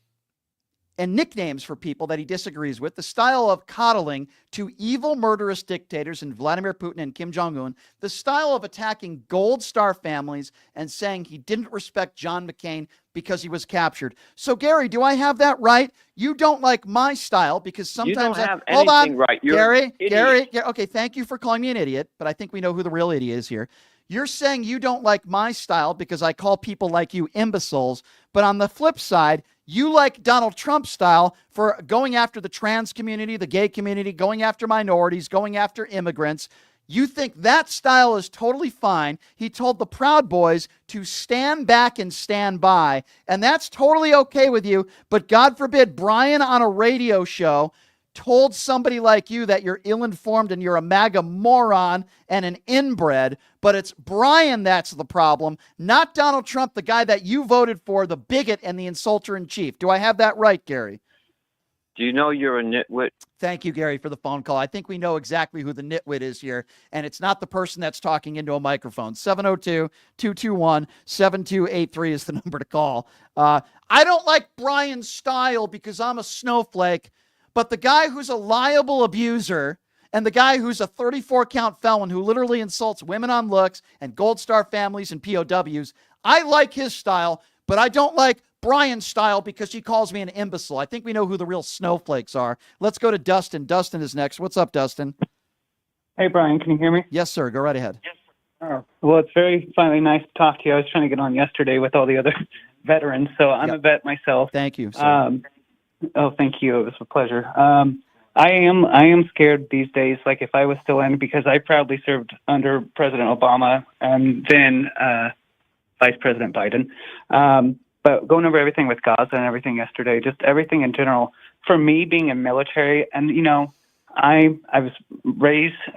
and nicknames for people that he disagrees with, the style of coddling to evil, murderous dictators in Vladimir Putin and Kim Jong-un, the style of attacking Gold Star families and saying he didn't respect John McCain because he was captured. So, Gary, do I have that right? You don't like my style because sometimes... You don't have hold anything on, right. You're Gary, okay, thank you for calling me an idiot, but I think we know who the real idiot is here. You're saying you don't like my style because I call people like you imbeciles, but on the flip side, you like Donald Trump's style for going after the trans community, the gay community, going after minorities, going after immigrants. You think that style is totally fine. He told the Proud Boys to stand back and stand by, and that's totally okay with you, but God forbid Brian on a radio show told somebody like you that you're ill-informed and you're a MAGA moron and an inbred, but it's Brian that's the problem, not Donald Trump, the guy that you voted for, the bigot and the insulter in chief. Do I have that right, Gary? Do you know you're a nitwit? Thank you, Gary, for the phone call. I think we know exactly who the nitwit is here, and it's not the person that's talking into a microphone. 702-221-7283 is the number to call. I don't like Brian's style because I'm a snowflake, But the guy who's a liable abuser and the guy who's a 34-count felon who literally insults women on looks and Gold Star families and POWs, I like his style, but I don't like Brian's style because she calls me an imbecile. I think we know who the real snowflakes are. Let's go to Dustin. Dustin is next. What's up, Dustin? Hey, Brian, can you hear me? Yes, sir. Go right ahead. Well, it's finally nice to talk to you. I was trying to get on yesterday with all the other veterans, so I'm a vet myself. Thank you, sir. Thank you. It was a pleasure. I am scared these days, like if I was still in, because I proudly served under President Obama and then Vice President Biden. But going over everything with Gaza and everything yesterday, just everything in general, for me being a military, and, I was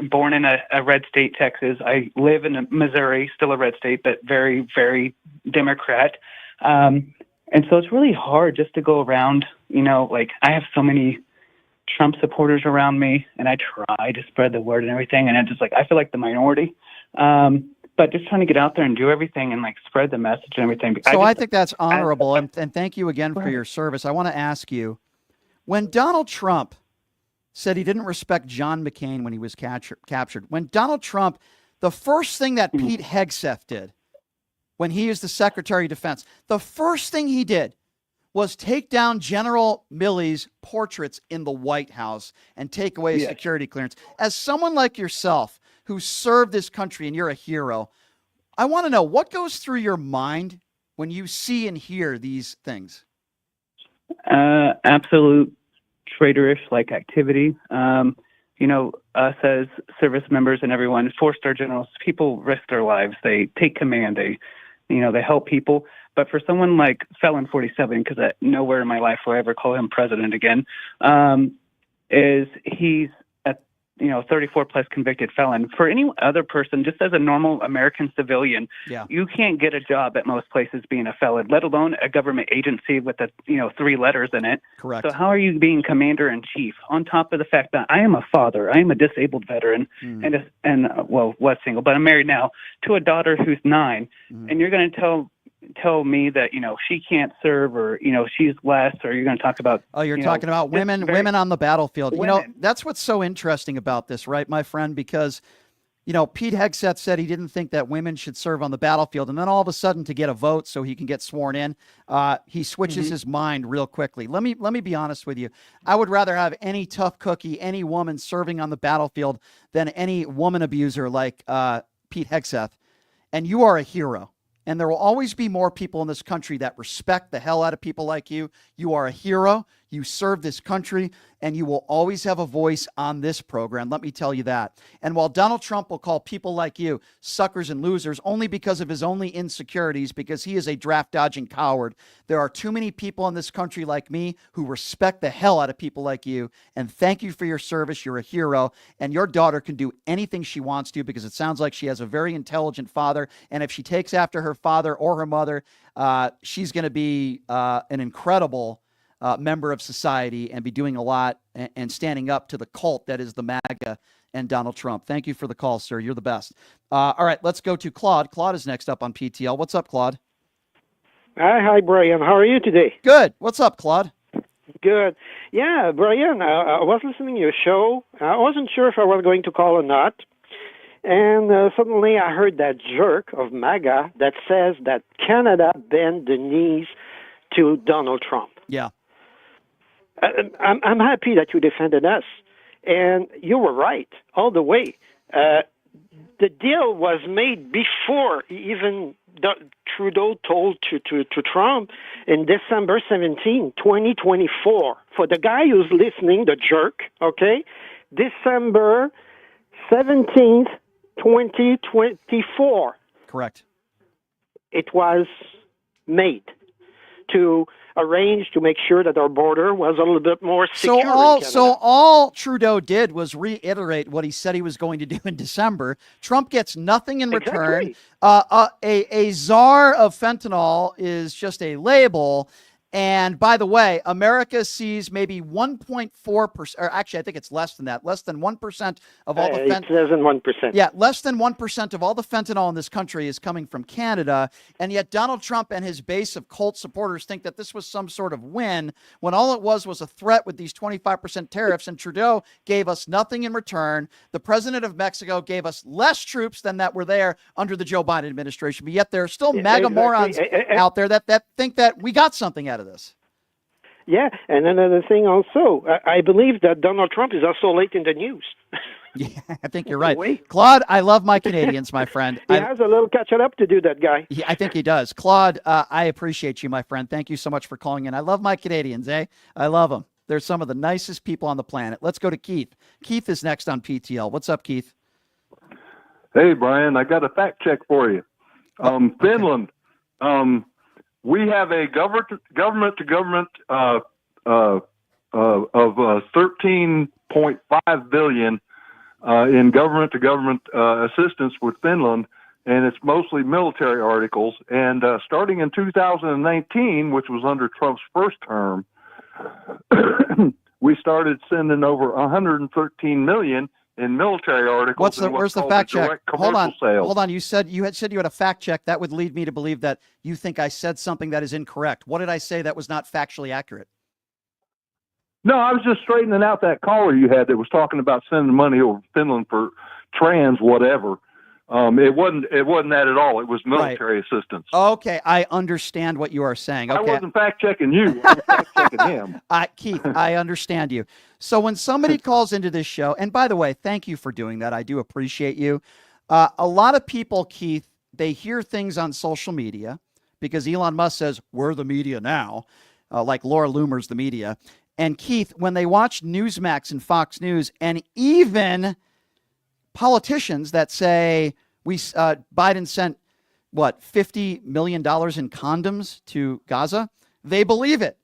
born in a red state, Texas. I live in Missouri, still a red state, but very, very Democrat. And so it's really hard just to go around, like I have so many Trump supporters around me, and I try to spread the word and everything, and it's just like I feel like the minority. But just trying to get out there and do everything and like spread the message and everything. So I think that's honorable, and thank you again for your service. I want to ask you, when Donald Trump said he didn't respect John McCain when he was captured, when Donald Trump, the first thing that Pete Hegseth did when he was the Secretary of Defense, the first thing he did was take down General Milley's portraits in the White House and take away security clearance. As someone like yourself who served this country and you're a hero, I want to know what goes through your mind when you see and hear these things. Absolute traitorish like activity. Us as service members and everyone, 4-star generals, people risk their lives. They take command. They help people. But for someone like Felon 47, because nowhere in my life will I ever call him president again, he's a 34 plus convicted felon. For any other person, just as a normal American civilian, you can't get a job at most places being a felon, let alone a government agency with 3 letters in it. Correct. So how are you being commander in chief? On top of the fact that I am a father, I am a disabled veteran, and was single, but I'm married now to a daughter who's 9, and you're going to tell me that she can't serve, or she's less, or you're going to talk about you're talking about women on the battlefield. That's what's so interesting about this, right, my friend? Because Pete Hegseth said he didn't think that women should serve on the battlefield, and then all of a sudden, to get a vote so he can get sworn in, he switches his mind real quickly. Let me be honest with you. I would rather have any tough cookie, any woman serving on the battlefield than any woman abuser like Pete Hegseth. And you are a hero. And there will always be more people in this country that respect the hell out of people like you. You are a hero. You serve this country, and you will always have a voice on this program. Let me tell you that. And while Donald Trump will call people like you suckers and losers only because of his only insecurities, because he is a draft-dodging coward, there are too many people in this country like me who respect the hell out of people like you. And thank you for your service. You're a hero. And your daughter can do anything she wants to, because it sounds like she has a very intelligent father. And if she takes after her father or her mother, she's going to be an incredible member of society and be doing a lot and standing up to the cult that is the MAGA and Donald Trump. Thank you for the call, sir. You're the best. All right, let's go to Claude. Claude is next up on PTL. What's up, Claude? Hi, Brian. How are you today? Good. What's up, Claude? Good. Yeah, Brian, I was listening to your show. I wasn't sure if I was going to call or not. And suddenly I heard that jerk of MAGA that says that Canada bent the knees to Donald Trump. Yeah. I'm happy that you defended us, and you were right all the way. The deal was made before even Trudeau told to Trump in December 17, 2024. For the guy who's listening, the jerk, okay? December 17th, 2024. Correct. It was made to arrange to make sure that our border was a little bit more secure. So all Trudeau did was reiterate what he said he was going to do in December. Trump gets nothing in return. A czar of fentanyl is just a label, And by the way, America sees maybe 1.4%, or actually, I think it's less than that, less than 1% of all the It says in 1%. Yeah, less than 1% of all the fentanyl in this country is coming from Canada. And yet Donald Trump and his base of cult supporters think that this was some sort of win when all it was a threat with these 25% tariffs. And Trudeau gave us nothing in return. The president of Mexico gave us less troops than that were there under the Joe Biden administration. But yet there are still MAGA morons out there that think that we got something out of this. Yeah, and another thing also, I believe that Donald Trump is also late in the news. Yeah, I think you're right. Claude, I love my Canadians, my friend. He has a little catching up to do, that guy. I think he does. Claude, I appreciate you, my friend. Thank you so much for calling in. I love my Canadians, eh? I love them. They're some of the nicest people on the planet. Let's go to Keith. Keith is next on PTL. What's up, Keith? Hey, Brian, I got a fact check for you. Finland, we have a government-to-government of 13.5 billion in government-to-government assistance with Finland, and it's mostly military articles. And starting in 2019, which was under Trump's first term, we started sending over 113 million in military articles. Where's the fact check? Hold on. You had said you had a fact check. That would lead me to believe that you think I said something that is incorrect. What did I say that was not factually accurate? No, I was just straightening out that caller you had that was talking about sending money over to Finland for trans whatever. It wasn't that at all. It was military assistance. Okay, I understand what you are saying. Okay. I wasn't fact checking you. I was fact checking him. Keith, I understand you. So when somebody calls into this show, and by the way, thank you for doing that. I do appreciate you. A lot of people, Keith, they hear things on social media because Elon Musk says, we're the media now, like Laura Loomer's the media. And Keith, when they watch Newsmax and Fox News, and even politicians that say Biden sent $50 million in condoms to Gaza, they believe it.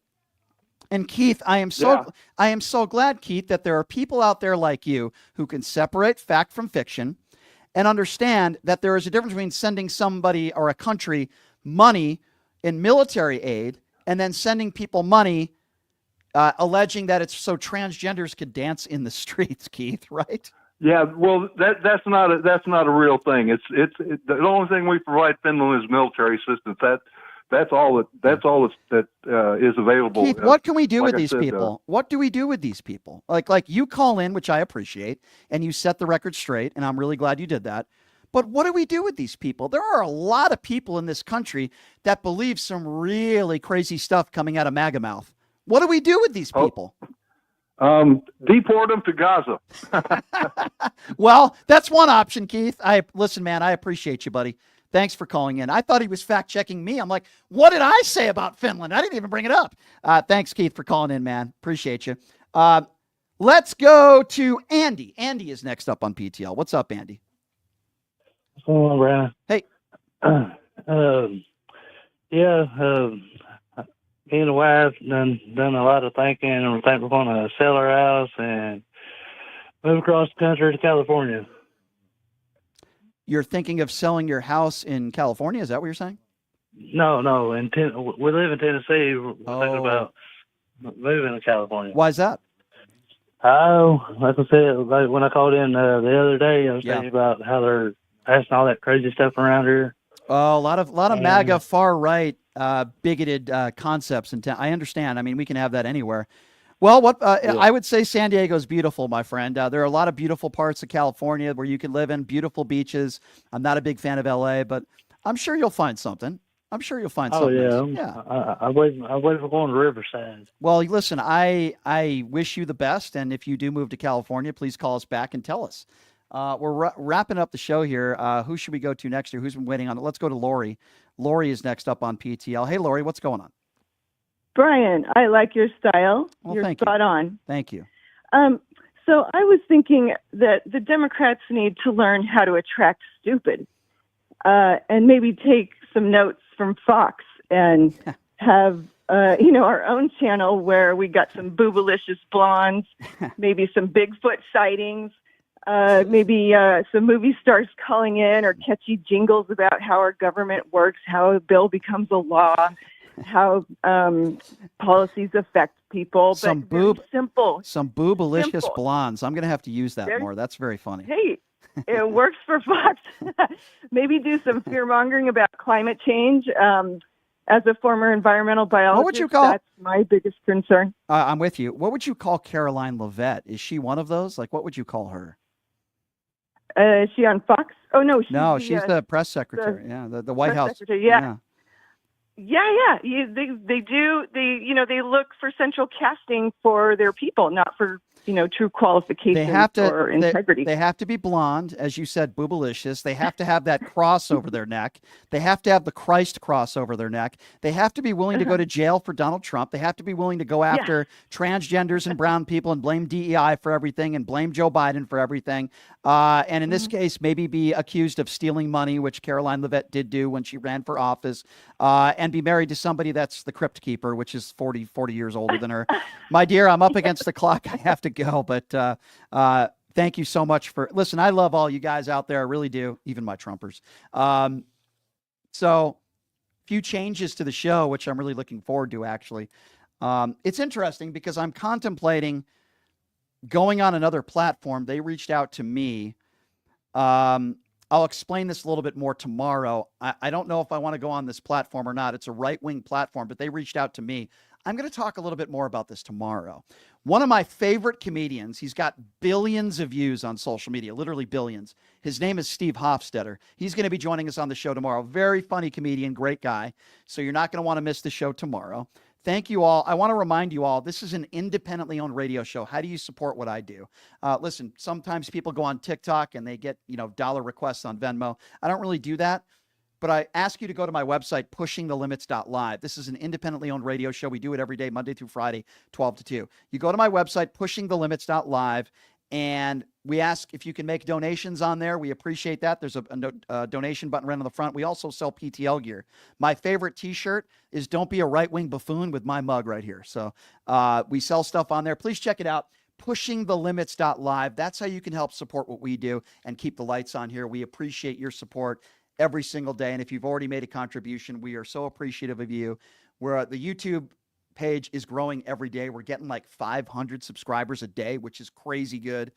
And Keith, I am so glad, Keith, that there are people out there like you who can separate fact from fiction and understand that there is a difference between sending somebody or a country money in military aid and then sending people money alleging that it's so transgenders could dance in the streets, Keith, right? Yeah, well, that's not a real thing. It's the only thing we provide Finland is military assistance. That's all that is available. Keith, what can we do with these people? What do we do with these people? Like you call in, which I appreciate, and you set the record straight, and I'm really glad you did that. But what do we do with these people? There are a lot of people in this country that believe some really crazy stuff coming out of MAGA mouth. What do we do with these people? Deport them to Gaza. Well, that's one option, Keith. Listen, man, I appreciate you, buddy. Thanks for calling in. I thought he was fact checking me. I'm like, what did I say about Finland? I didn't even bring it up. Thanks, Keith, for calling in, man. Appreciate you. Let's go to Andy. Andy is next up on PTL. What's up, Andy? What's going on, Brian? Hey. Me and the wife done a lot of thinking, and we think we're going to sell our house and move across the country to California. You're thinking of selling your house in California? Is that what you're saying? No. We live in Tennessee. We're thinking about moving to California. Why is that? Oh, like I said, like when I called in the other day, I was thinking about how they're passing all that crazy stuff around here. Oh, a lot of MAGA far right bigoted concepts in town. I understand. I mean, we can have that anywhere. Well, I would say San Diego is beautiful, my friend. There are a lot of beautiful parts of California where you can live in, beautiful beaches. I'm not a big fan of LA, but I'm sure you'll find something. I'm sure you'll find something. Oh, yeah. I wait for going to Riverside. Well, listen, I wish you the best. And if you do move to California, please call us back and tell us. We're wrapping up the show here. Who should we go to next year? Who's been waiting on it? Let's go to Lori. Lori is next up on PTL. Hey, Lori, what's going on? Brian, I like your style. Well, You're thank spot you. on. Thank you. So I was thinking that the Democrats need to learn how to attract stupid and maybe take some notes from Fox and have, our own channel where we got some boobalicious blondes, maybe some Bigfoot sightings, maybe some movie stars calling in or catchy jingles about how our government works, how a bill becomes a law. how policies affect people. Some but very simple. Some boobalicious Simple. blondes. I'm going to have to use that Very- more. That's very funny. Hey, it works for Fox. Maybe do some fear mongering about climate change. As a former environmental biologist, What would you call? That's my biggest concern. I'm with you. What would you call Caroline Leavitt? Is she one of those? Like, what would you call her? Is she on Fox? Oh no, She's the press secretary. The White press House. secretary, yeah. They do. They look for central casting for their people, not for true qualifications or integrity. They have to be blonde, as you said, boobalicious. They have to have that cross over their neck. They have to have the Christ cross over their neck. They have to be willing to go to jail for Donald Trump. They have to be willing to go after transgenders and brown people and blame DEI for everything and blame Joe Biden for everything. And in this case, maybe be accused of stealing money, which Caroline Leavitt did do when she ran for office, and be married to somebody that's the crypt keeper, which is 40 years older than her. My dear, I'm up against the clock. I have to go, but thank you so much for listen. I love all you guys out there. I really do. Even my Trumpers. So few changes to the show, which I'm really looking forward to, actually. It's interesting because I'm contemplating going on another platform. They reached out to me. I'll explain this a little bit more tomorrow. I don't know if I want to go on this platform or not. It's a right-wing platform, but they reached out to me. I'm going to talk a little bit more about this tomorrow. One of my favorite comedians, he's got billions of views on social media, literally billions. His name is Steve Hofstetter. He's going to be joining us on the show tomorrow. Very funny comedian, great guy. So you're not going to want to miss the show tomorrow. Thank you all. I want to remind you all, this is an independently owned radio show. How do you support what I do? Listen, sometimes people go on TikTok and they get, dollar requests on Venmo. I don't really do that. But I ask you to go to my website, pushingthelimits.live. This is an independently owned radio show. We do it every day, Monday through Friday, 12 to 2. You go to my website, pushingthelimits.live, and we ask if you can make donations on there. We appreciate that. There's a donation button right on the front. We also sell PTL gear. My favorite T-shirt is "Don't Be a Right-Wing Buffoon" with my mug right here. So we sell stuff on there. Please check it out. Pushingthelimits.live. That's how you can help support what we do and keep the lights on here. We appreciate your support every single day. And if you've already made a contribution, we are so appreciative of you. The YouTube page is growing every day. We're getting like 500 subscribers a day, which is crazy good.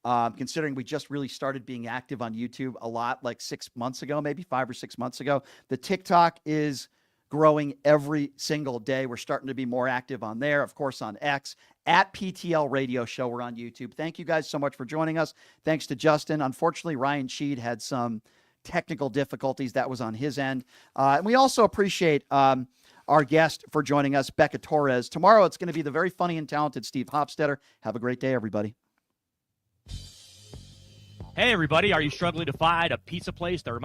Considering we just really started being active on YouTube a lot, like 6 months ago, maybe 5 or 6 months ago. The TikTok is growing every single day. We're starting to be more active on there. Of course, on X, at PTL Radio Show. We're on YouTube. Thank you guys so much for joining us. Thanks to Justin. Unfortunately, Ryan Sheed had some technical difficulties. That was on his end. And we also appreciate our guest for joining us, Becca Torres. Tomorrow, it's going to be the very funny and talented Steve Hofstetter. Have a great day, everybody. Hey, everybody. Are you struggling to find a pizza place that reminds